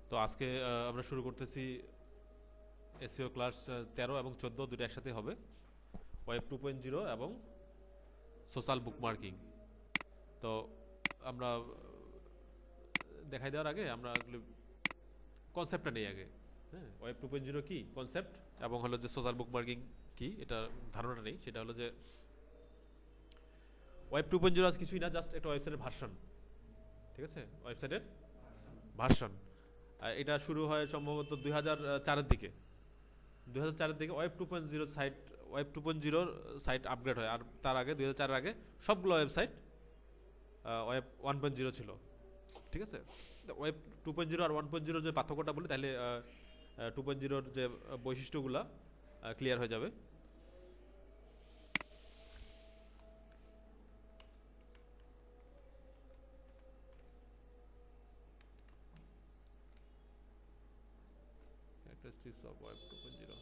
তো আজকে আমরা শুরু করতেছি এসইও ক্লাস 13 এবং 14 দুটো একসাথে হবে, ওয়েব 2.0 এবং সোশ্যাল বুকমার্কিং। তো আমরা দেখাই দেওয়ার আগে আমরা কনসেপ্টটা নেই আগে। হ্যাঁ, ওয়েব 2.0 কি কনসেপ্ট এবং হলো যে সোশ্যাল বুকমার্কিং কি এটা ধারণা নেই। সেটা হলো যে ওয়েব 2.0 আজ কিছুই না, জাস্ট একটা ওয়েবসাইটের ভার্সন। ঠিক আছে, ওয়েবসাইটের ভার্সন। এটা শুরু হয় সম্ভবত 2004-এর দিকে। 2004-এর দিকে web 2.0 site, web 2.0 site upgrade হয়। আর তার আগে 2004-এর আগে সবগুলো ওয়েবসাইট ওয়েব 1.0 ছিল। ঠিক আছে, ওয়েব 2.0 আর 1.0 যে পার্থক্যটা বলি, তাহলে 2.0-র যে বৈশিষ্ট্যগুলো ক্লিয়ার হয়ে যাবে। Characteristics of Web 2.0.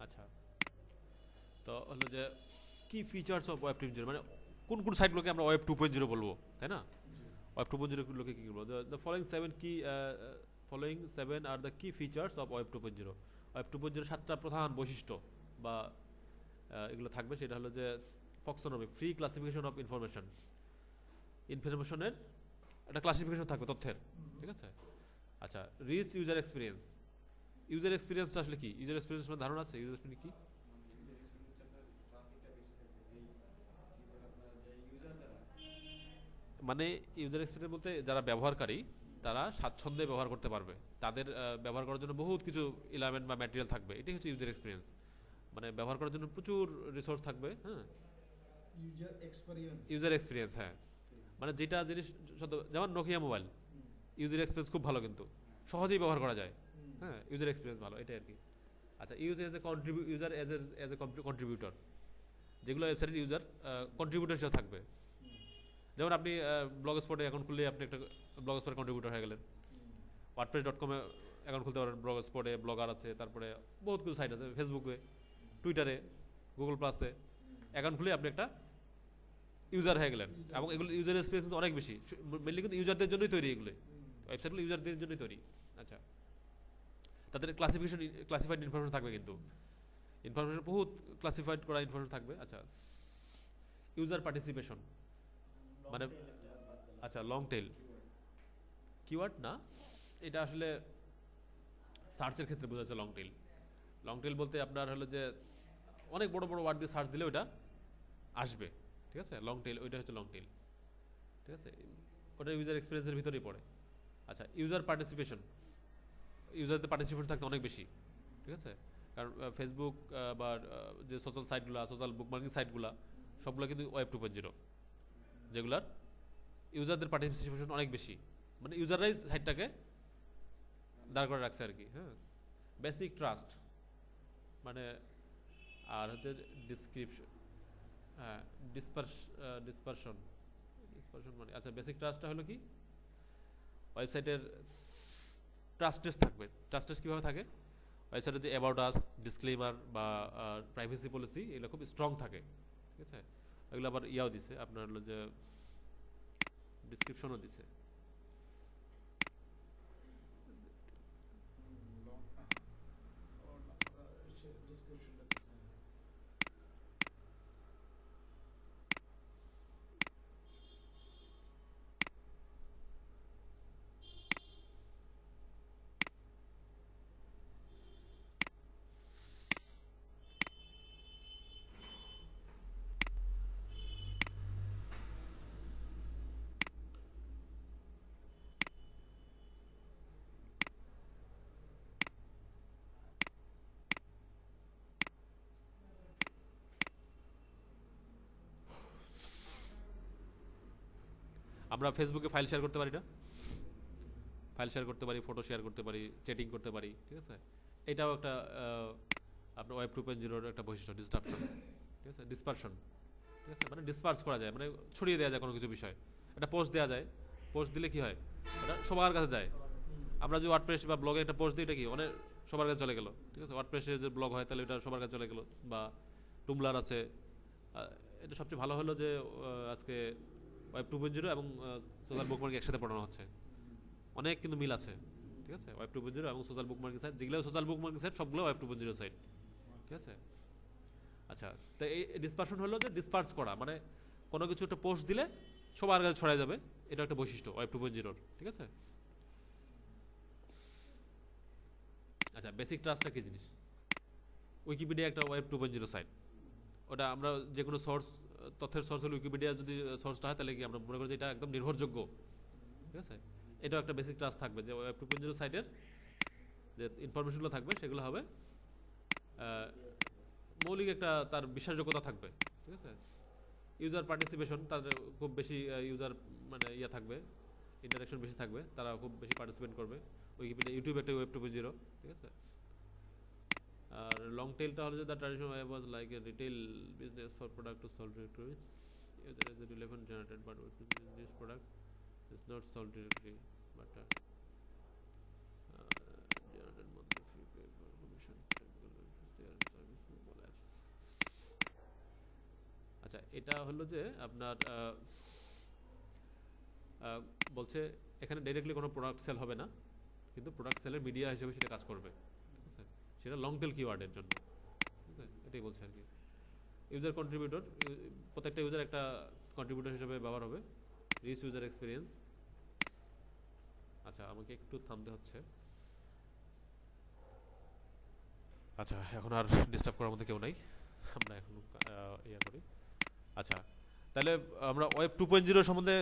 আচ্ছা, তো হলো যে কি ফিচার্স অফ ওয়েব 2.0, মানে কোন কোন সাইটগুলোকে আমরা ওয়েব 2.0 বলবো, তাই না? ওয়েব 2.0 গুলোকে কি বলবো? The following seven are the কি ফিচার্স অফ ওয়েব 2.0। ওয়েব 2.0 সাতটা প্রধান বৈশিষ্ট্য বা এগুলো থাকবে। সেটা হলো যে ফক্সোনমি, ফ্রি ক্লাসিফিকেশন অফ ইনফরমেশন। ইনফরমেশনের একটা ক্লাসিফিকেশন থাকবে, তথ্যের। ঠিক আছে, আচ্ছা। Rich user experience. ইউজার এক্সপিরিয়েন্সটা আসলে কি? ইউজার এক্সপিরিয়েন্স ধারণা আছে ইউজার এক্সপিরিয়েন্স কি? মানে ইউজার এক্সপিরিয়েন্স বলতে যারা ব্যবহারকারী তারা স্বাচ্ছন্দ্যে ব্যবহার করতে পারবে, তাদের ব্যবহার করার জন্য বহুত কিছু এলিমেন্ট বা ম্যাটেরিয়াল থাকবে, এটাই হচ্ছে ইউজার এক্সপিরিয়েন্স। মানে ব্যবহার করার জন্য প্রচুর রিসোর্স থাকবে। হ্যাঁ, ইউজার এক্সপিরিয়েন্স, হ্যাঁ। মানে যেটা জিনিস, যেমন নোকিয়া মোবাইল, ইউজার এক্সপিরিয়েন্স খুব ভালো, কিন্তু সহজেই ব্যবহার করা যায়। হ্যাঁ, ইউজার এক্সপিরিয়েন্স ভালো, এটাই আর কি। আচ্ছা, ইউজার এজ এ কন্ট্রিবিউটর, যেগুলো ওয়েবসাইটের ইউজার কন্ট্রিবিউটর হিসেবে থাকবে। যেমন আপনি ব্লগ স্পটে অ্যাকাউন্ট খুললে আপনি একটা ব্লগ স্পটের কন্ট্রিবিউটর হয়ে গেলেন। ওয়ার্ডপ্রেস.com-এ অ্যাকাউন্ট খুলতে পারেন, ব্লগ স্পটে ব্লগার আছে, তারপরে বহুত কিছু সাইট আছে, ফেসবুকে, টুইটারে, গুগল প্লাসে অ্যাকাউন্ট খুলে আপনি একটা ইউজার হয়ে গেলেন। এবং এগুলো ইউজার এক্সপিরিয়েন্স কিন্তু অনেক বেশি, মেনলি কিন্তু ইউজারদের জন্যই তৈরি এগুলো। ওয়েবসাইটগুলো ইউজারদের জন্যই তৈরি। আচ্ছা, তাদের ক্লাসিফাইড ইনফরমেশন থাকবে, কিন্তু ইনফরমেশন বহুত ক্লাসিফাইড করা ইনফরমেশন থাকবে। আচ্ছা, ইউজার পার্টিসিপেশন, মানে আচ্ছা লং টেল কিওয়ার্ড না, এটা আসলে সার্চের ক্ষেত্রে বোঝা যাচ্ছে লং টেল। লং টেল বলতে আপনার হলো যে অনেক বড় বড় ওয়ার্ড দিয়ে সার্চ দিলে ওটা আসবে। ঠিক আছে, লং টেল, ওইটা হচ্ছে লং টেল। ঠিক আছে, ওটা ইউজার এক্সপিরিয়েন্সের ভিতরেই পড়ে। আচ্ছা, ইউজার পার্টিসিপেশন, ইউজারদের পার্টিসিপেশন থাকতে অনেক বেশি। ঠিক আছে, কারণ ফেসবুক বা যে সোশ্যাল সাইটগুলো, সোশ্যাল বুকমার্কিং সাইটগুলো সবগুলো কিন্তু ওয়েব 2.0, যেগুলার ইউজারদের পার্টিসিপেশন অনেক বেশি। মানে ইউজাররাই সাইটটাকে দাঁড় করে রাখছে আর কি। হ্যাঁ, বেসিক ট্রাস্ট, মানে আর হচ্ছে ডিসক্রিপশন, হ্যাঁ, ডিসপারশন মানে আচ্ছা, বেসিক ট্রাস্টটা হলো কি, ওয়েবসাইটের ট্রাস্ট টেস্ট থাকবে। ট্রাস্ট টেস্ট কীভাবে থাকে? ওয়েবসাইটে যে অ্যাবাউট আস, ডিসক্লেমার বা প্রাইভেসি পলিসি, এগুলো খুব স্ট্রং থাকে। ঠিক আছে, এগুলো আবার ইয়াও দিছে আপনার হলো যে ডিসক্রিপশনও দিছে। আমরা ফেসবুকে ফাইল শেয়ার করতে পারি না, ফাইল শেয়ার করতে পারি, ফটো শেয়ার করতে পারি, চ্যাটিং করতে পারি, ঠিক আছে। এটাও একটা আপনার ওয়েব 2.0 একটা বৈশিষ্ট্য, ডিসট্রাকশন, ঠিক আছে, ডিসপারশন, ঠিক আছে, মানে ডিসপার্স করা যায়, মানে ছড়িয়ে দেওয়া যায় কোনো কিছু বিষয়। একটা পোস্ট দেওয়া যায়, পোস্ট দিলে কি হয়, এটা সবার কাছে যায়। আমরা যদি ওয়ার্ডপ্রেস বা ব্লগে একটা পোস্ট দিই, এটা কি অনেক সবার কাছে চলে গেল, ঠিক আছে। ওয়ার্ডপ্রেসে যে ব্লগ হয় তাহলে এটা সবার কাছে চলে গেল, বা টুমলার আছে। এটা সবচেয়ে ভালো হলো যে আজকে ওয়েব 2.0 এবং সোশ্যাল বুকমার্কিং একসাথে পড়ানো হচ্ছে, অনেক কিন্তু মিল আছে, ঠিক আছে। ওয়েব 2.0 এবং সোশ্যাল বুকমার্কিং সাইট, যেগুলো সোশ্যাল বুকমার্কিং সাইট সবগুলো ওয়েব 2.0 সাইট, ঠিক আছে। আচ্ছা, তো এই ডিসপারশন হলো যে ডিসপার্স করা, মানে কোনো কিছু একটা পোস্ট দিলে সবার কাছে ছড়ায় যাবে, এটা একটা বৈশিষ্ট্য ওয়েব 2.0, ঠিক আছে। আচ্ছা, বেসিক ট্রাস্টটা কি জিনিস? উইকিপিডিয়া একটা ওয়েব 2.0 সাইট। ওটা আমরা যে কোনো সোর্স, তথ্যের সোর্স হলে উইকিপিডিয়া যদি সোর্সটা হয় তাহলে কি আমরা মনে করি যে এটা একদম নির্ভরযোগ্য, ঠিক আছে। এটাও একটা বেসিক ট্রাস্ট থাকবে যে ওয়েব 2.0 সাইটের যে ইনফরমেশনগুলো থাকবে সেগুলো হবে মৌলিক একটা তার বিশ্বাসযোগ্যতা থাকবে, ঠিক আছে। ইউজার পার্টিসিপেশন, তাদের খুব বেশি ইউজার মানে ইয়ে থাকবে, ইন্টারাকশন বেশি থাকবে, তারা খুব বেশি পার্টিসিপেট করবে। উইকিপিডিয়া, ইউটিউব একটা ওয়েব 2.0, ঠিক আছে। আর লং টেলটা হলো যে the traditional web was like a retail business for product to solve directory, there is a relevant generated but this product is not sold directly but generated monthly fee paid for commission technical share service mobile apps. আচ্ছা, এটা হলো যে আপনার বলছে এখানে directly কোনো product sell হবে না, কিন্তু প্রোডাক্ট সেলের মিডিয়া হিসেবে সেটা কাজ করবে, ঠিক আছে। সেটা লং টেল কিওয়ার্ডের জন্য, ঠিক আছে, এটাই বলছে আর কি। ইউজার কন্ট্রিবিউটর, প্রত্যেকটা ইউজার একটা কন্ট্রিবিউটর হিসেবে ব্যবহার হবে। Rich user experience. আচ্ছা, আমাকে একটু থামতে হচ্ছে। আচ্ছা, এখন আর ডিস্টার্ব করার মধ্যে কেউ নাই, আমরা এখন ইয়া করি। আচ্ছা, তাহলে আমরা ওয়েব 2.0 সম্বন্ধে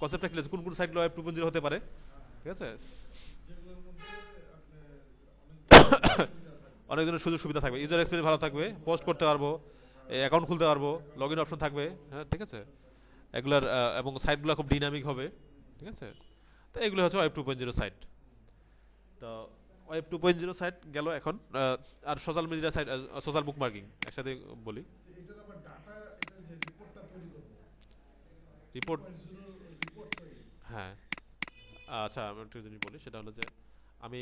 কনসেপ্টটা ক্লিয়ার, কোন কোন সাইটগুলো ওয়েব 2.0 হতে পারে, ঠিক আছে। অনেক ধরনের সুযোগ সুবিধা থাকবে, ইউজার এক্সপিরিয়েন্স ভালো থাকবে, পোস্ট করতে পারবো, অ্যাকাউন্ট খুলতে পারবো, লগ ইন অপশন থাকবে, হ্যাঁ, ঠিক আছে। এগুলার এবং সাইটগুলো খুব ডাইনামিক হবে, ঠিক আছে। তো এগুলো হচ্ছে ওয়েব 2.0 সাইট। তো ওয়েব 2.0 সাইট গেল। এখন আর social media site, social bookmarking একসাথে বলি। রিপোর্ট, হ্যাঁ। আচ্ছা, আমি একটা জিনিস বলি, সেটা হলো যে আমি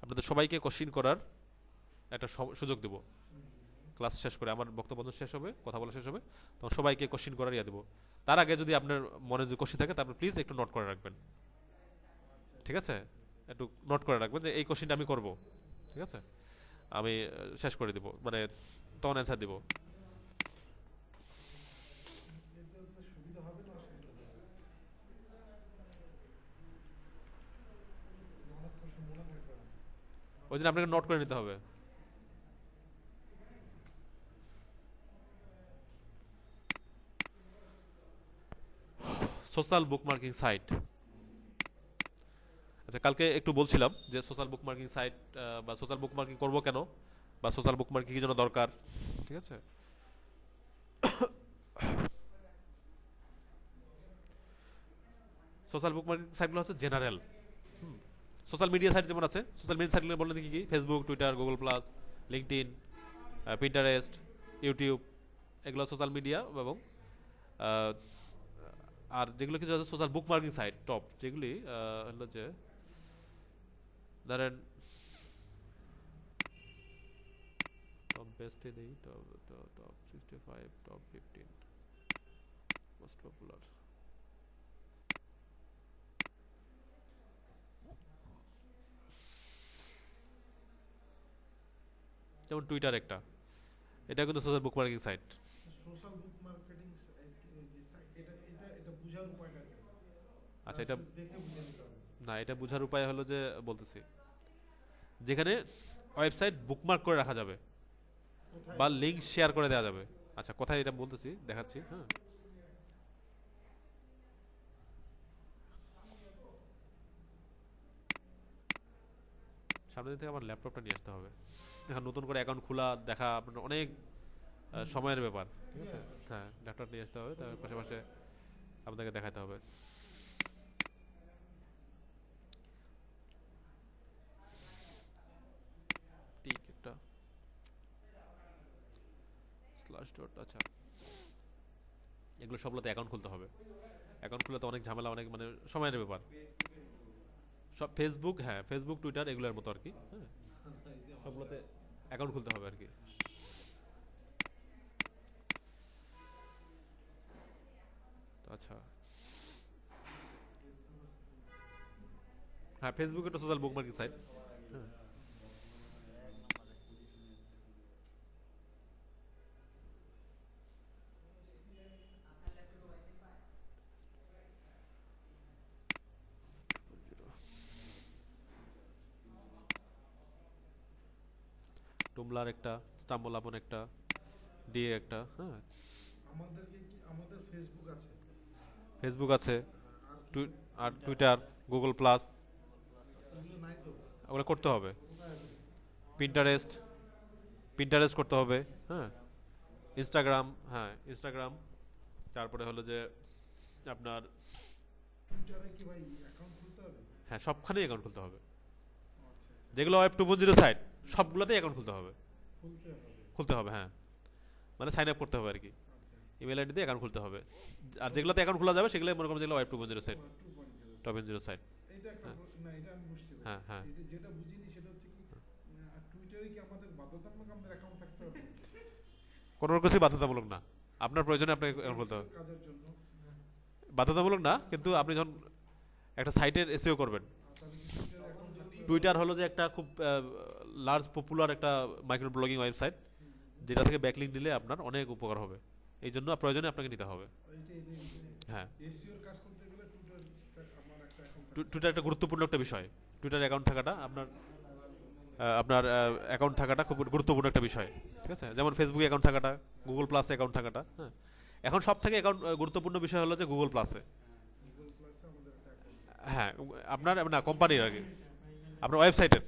আপনাদের সবাইকে কোশ্চিন করার একটা সুযোগ দেব ক্লাস শেষ করে। আমার বক্তব্য শেষ হবে, কথা বলা শেষ হবে, তখন সবাইকে কোশ্চিন করার ইয়া দেবো। তার আগে যদি আপনার মনে যদি কোশ্চিন থাকে তারপর প্লিজ একটু নোট করে রাখবেন, ঠিক আছে। একটু নোট করে রাখবেন যে এই কোশ্চিনটা আমি করব, ঠিক আছে। আমি শেষ করে দিব, মানে তখন অ্যান্সার দিব। ওই জন্য আপনাকে নোট করে নিতে হবে। Social bookmarking site. আচ্ছা, কালকে একটু বলছিলাম যে সোশ্যাল বুকমার্কিং সাইট বা সোশ্যাল বুকমার্কিং করব কেন, বা সোশ্যাল বুকমার্কিং কি জন্য দরকার, ঠিক আছে। সোশ্যাল বুকমার্কিং সাইটগুলো হচ্ছে জেনারেল। সোশ্যাল মিডিয়া সাইট যেমন আছে, সোশ্যাল মিডিয়া সাইটগুলো বলতে কি কি, Facebook, Twitter, Google plus, LinkedIn, Pinterest, YouTube, এগুলো সোশ্যাল মিডিয়া। এবং আর যেগুলো কিছু আছে সোশ্যাল বুকমার্কিং সাইট টপ, যেগুলি হলো যে ধরেন টপ বেস্টে দেই, টপ 65, টপ 15 মোস্ট পপুলার। যেমন টুইটার একটা, এটা কিন্তু সোশ্যাল বুকমার্কিং সাইট। সোশ্যাল বুক মার্কেটিং যে সাইট, এটা বোঝার উপায়টা কি? আচ্ছা, এটা দেখে বুঝে নিতে হবে না, এটা বোঝার উপায় হলো যে বলতেছি, যেখানে ওয়েবসাইট বুকমার্ক করে রাখা যাবে বা লিংক শেয়ার করে দেওয়া যাবে। আচ্ছা, কোথায় এটা বলতেছি, দেখাচ্ছি, হ্যাঁ। সামনে থেকে আমার ল্যাপটপটা নিয়ে আসতে হবে, এখন নতুন করে অ্যাকাউন্ট খোলা দেখা আপনার অনেক সময়ের ব্যাপার, ঠিক আছে। হ্যাঁ, ল্যাপটপ নিয়ে আসতে হবে, তার পাশাপাশি আপনাকে দেখাতে হবে। ঠিক একটা স্ল্যাশ ডট, আচ্ছা এগুলো সবগুলোতে অ্যাকাউন্ট খুলতে হবে। অ্যাকাউন্ট খুলে তো অনেক ঝামেলা, অনেক মানে সময়ের ব্যাপার। সব ফেসবুক, হ্যাঁ ফেসবুক টুইটার এগুলোর মতো আর কি, হ্যাঁ সবগুলোতে অ্যাকাউন্ট খুলতে হবে আর কি। আচ্ছা হ্যাঁ, ফেসবুক একটা সোশ্যাল বুকমার্কিং সাইট। হ্যাঁ টুমলার একটা, স্টাম্বল আপন একটা, ডিএ একটা, হ্যাঁ আমাদেরকে কি আমাদের ফেসবুক আছে, ফেসবুক আছে, আর কি আর টুইটার, গুগল প্লাস, এগুলো নাই তো, ওগুলো করতে হবে। কোথায় আছে? পিন্টারেস্ট, পিন্টারেস্ট করতে হবে, হ্যাঁ ইনস্টাগ্রাম, হ্যাঁ ইনস্টাগ্রাম, তারপরে হলো যে আপনার, টুইটারে কি ভাই অ্যাকাউন্ট খুলতে হবে? হ্যাঁ সবখানেই অ্যাকাউন্ট খুলতে হবে। আচ্ছা আচ্ছা, যেগুলো ওয়েব 2.0 সাইট সবগুলোতেই অ্যাকাউন্ট খুলতে হবে। খুলতে হবে। খুলতে হবে হ্যাঁ, মানে সাইন আপ করতে হবে আর কি, আচ্ছা, ইমেল আইডি দিয়ে অ্যাকাউন্ট খুলতে হবে। আর যেগুলোতে অ্যাকাউন্ট খোলা যাবে সেগুলো মনে করুন যেগুলো ওয়েব 2.0 সাইট, 2.0 2.0 সাইট। এটা একটা হ্যাঁ না, এটা আমি বুঝতে পারি। হ্যাঁ হ্যাঁ এটা যেটা বুঝিনি সেটা হচ্ছে কি, টুইটারে কি আমাদের বাধ্যতামূলক আমাদের অ্যাকাউন্ট থাকতে হবে? কোনো কিছুই বাধ্যতামূলক না, আপনার প্রয়োজনে আপনাকে অ্যাকাউন্ট খুলতে হবে। কাজের জন্য বাধ্যতামূলক না, কিন্তু আপনি যখন একটা সাইটের এসইও করবেন, তাহলে কি টুইটারে অ্যাকাউন্ট থাকতে হবে? টুইটার হলো যে একটা খুব লার্জ পপুলার একটা মাইক্রো ব্লগিং ওয়েবসাইট, যেটা থেকে ব্যাকলিঙ্ক দিলে আপনার অনেক উপকার হবে। এই জন্য প্রয়োজনে আপনাকে নিতে হবে। হ্যাঁ এসইওর কাজ করতে গেলে টুইটার আমার একটা অ্যাকাউন্ট টুইটার একটা গুরুত্বপূর্ণ একটা বিষয়, টুইটার অ্যাকাউন্ট থাকাটা আপনার আপনার অ্যাকাউন্ট থাকাটা খুব গুরুত্বপূর্ণ একটা বিষয়, ঠিক আছে। যেমন ফেসবুকে অ্যাকাউন্ট থাকাটা, গুগল প্লাসে অ্যাকাউন্ট থাকাটা, হ্যাঁ এখন সব থেকে অ্যাকাউন্ট গুরুত্বপূর্ণ বিষয় হলো যে গুগল প্লাসে, গুগল প্লাসে আমাদের একটা অ্যাকাউন্ট। হ্যাঁ আপনার না কোম্পানির আর কি, আপনার ওয়েবসাইটের,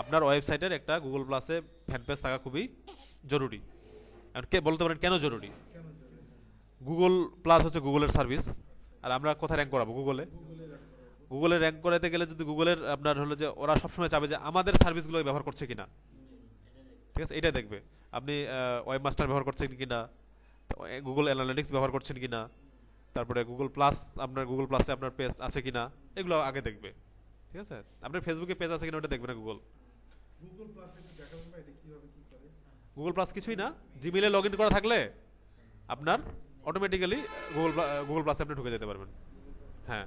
আপনার ওয়েবসাইটের একটা গুগল প্লাসে ফ্যান পেজ থাকা খুবই জরুরি। এখন কে বলতে পারেন কেন জরুরি? কেন জরুরি? গুগল প্লাস হচ্ছে গুগলের সার্ভিস, আর আমরা কোথায় র্যাঙ্ক করাবো? গুগলে। গুগলে রাখতে গুগলে র্যাঙ্ক করাতে গেলে যদি গুগলের আপনার হলো যে ওরা সবসময় চাবে যে আমাদের সার্ভিসগুলো ব্যবহার করছে কিনা, ঠিক আছে, এটাই দেখবে। আপনি ওয়েব মাস্টার ব্যবহার করছেন কিনা, গুগল অ্যানালিটিক্স ব্যবহার করছেন কিনা, তারপরে গুগল প্লাস, আপনার গুগল প্লাসে আপনার পেজ আছে কিনা, এগুলো আগে দেখবে, ঠিক আছে। আপনার ফেসবুকে পেজ আছে কিনা ওটা দেখবে না গুগল। গুগল প্লাসে একটু দেখাবেন ভাই, এটা কিভাবে কি করে? গুগল প্লাস কিছুই না, জিমেলে লগ ইন করা থাকলে আপনার অটোমেটিক্যালি গুগল প্লাসে আপনি ঢুকে যেতে পারবেন। হ্যাঁ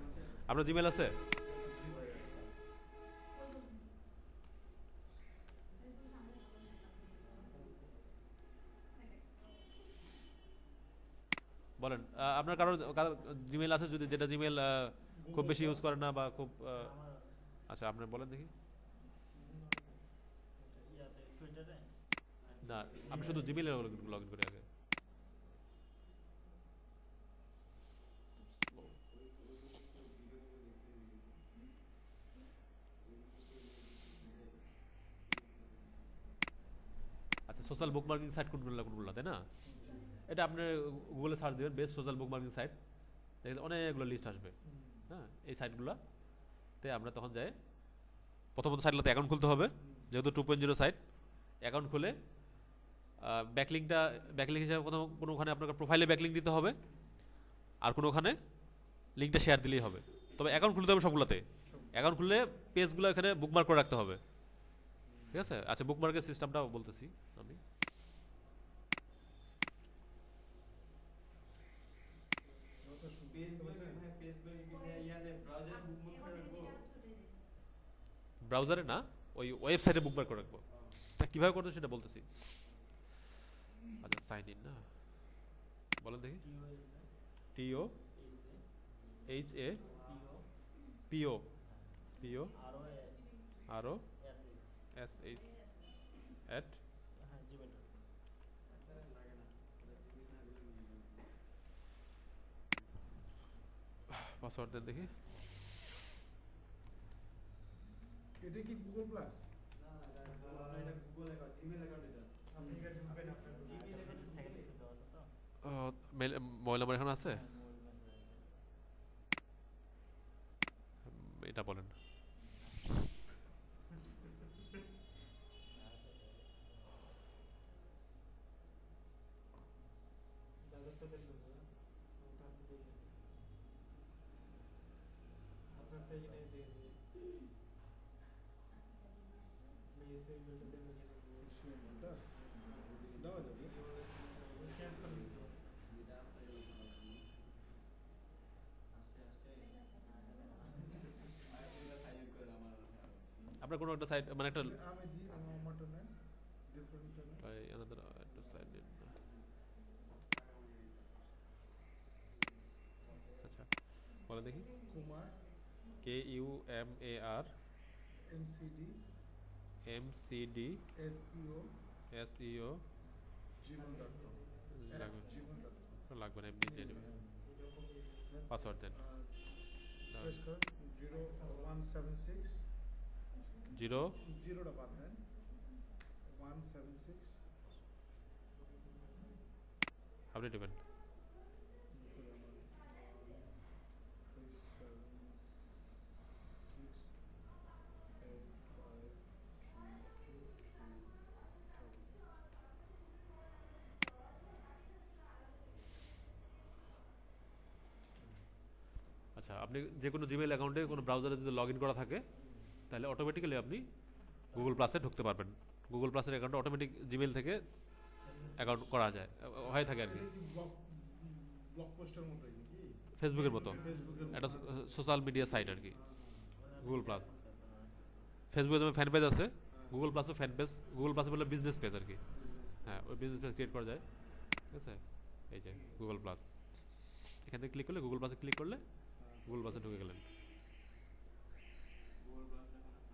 আপনার জিমেল আছে? জি ভাই আছে। বলেন আপনার কারোর জিমেল আছে যদি, যেটা জিমেল খুব বেশি ইউজ করে না বা খুব আচ্ছা আপনার বলেন দেখি। না আমি শুধু জিমেলে লগ ইন করি আগে। আচ্ছা সোশ্যাল বুকমার্কিং সাইট কোনগুলো তাই না? এটা আপনি গুগলে সার্চ দিবেন বেস্ট সোশ্যাল বুকমার্কিং সাইট, দেখবেন অনেকগুলো লিস্ট আসবে। হ্যাঁ এই সাইটগুলোতে আমরা তখন যাই, প্রথমত সাইটগুলোতে অ্যাকাউন্ট খুলতে হবে, যেহেতু 2.0 সাইট। অ্যাকাউন্ট খুলে ব্যাকলিঙ্ক হিসাবে কোনোখানে আপনাকে প্রোফাইলে ব্যাকলিঙ্ক দিতে হবে, আর কোনোখানে লিঙ্কটা শেয়ার দিলেই হবে। তবে অ্যাকাউন্ট খুলতে হবে সবগুলোতে। অ্যাকাউন্ট খুললে পেজগুলো এখানে বুকমার্ক করে রাখতে হবে, ঠিক আছে। আচ্ছা বুকমার্কের সিস্টেমটা বলতেছি আমি। ব্রাউজারে না, ওই ওয়েবসাইটে বুকমার্ক করে রাখবো। কিভাবে করতে সেটা বলতেছি। আচ্ছা সাইন ইন না, বলেন দেখি। T O H A P O P O R O S H at password দেন দেখি। এটা কি গুগল প্লাস? মোবাইল নাম্বার এখন আছে? এটা বলেন। দেওয়া যাবে। আপনার কোনো একটা সাইট মানে একটা আমি আমারটা নেন, ডিফারেন্ট নেন। try another to sign in. আচ্ছা বলেন দেখি। Kumar KUMAR MCD MCD SEO SEO gmail.com gmail.com লাগবে না, এমনি দিয়ে নেবেন। পাসওয়ার্ড দেন। প্রেস করেন 0176 জিরো জিরোটা বাদ দেন 176 আপনি নেবেন। আচ্ছা আপনি যে কোনো জিমেইল অ্যাকাউন্টে কোনো ব্রাউজারে যদি লগ ইন করা থাকে তাহলে অটোমেটিক্যালি আপনি গুগল প্লাসে ঢুকতে পারবেন। গুগল প্লাসের অ্যাকাউন্টে অটোমেটিক জিমেইল থেকে অ্যাকাউন্ট করা যায়, হয়ে থাকে আর কি। ব্লগ পোস্টের মতোই নাকি? ফেসবুকের মতো ফেসবুকের একটা সোশ্যাল মিডিয়া সাইট আর কি গুগল প্লাস। ফেসবুকে যেমন ফ্যান পেজ আছে, গুগল প্লাসও ফ্যান পেজ, গুগল প্লাসে বলে বিজনেস পেজ আর কি। হ্যাঁ ওই বিজনেস পেজ ক্রিয়েট করা যায়, ঠিক আছে। এই যে গুগল প্লাস, এখান থেকে ক্লিক করলে গুগল প্লাসে ক্লিক করলে গুগল প্লাসে ঢুকে গেলেন।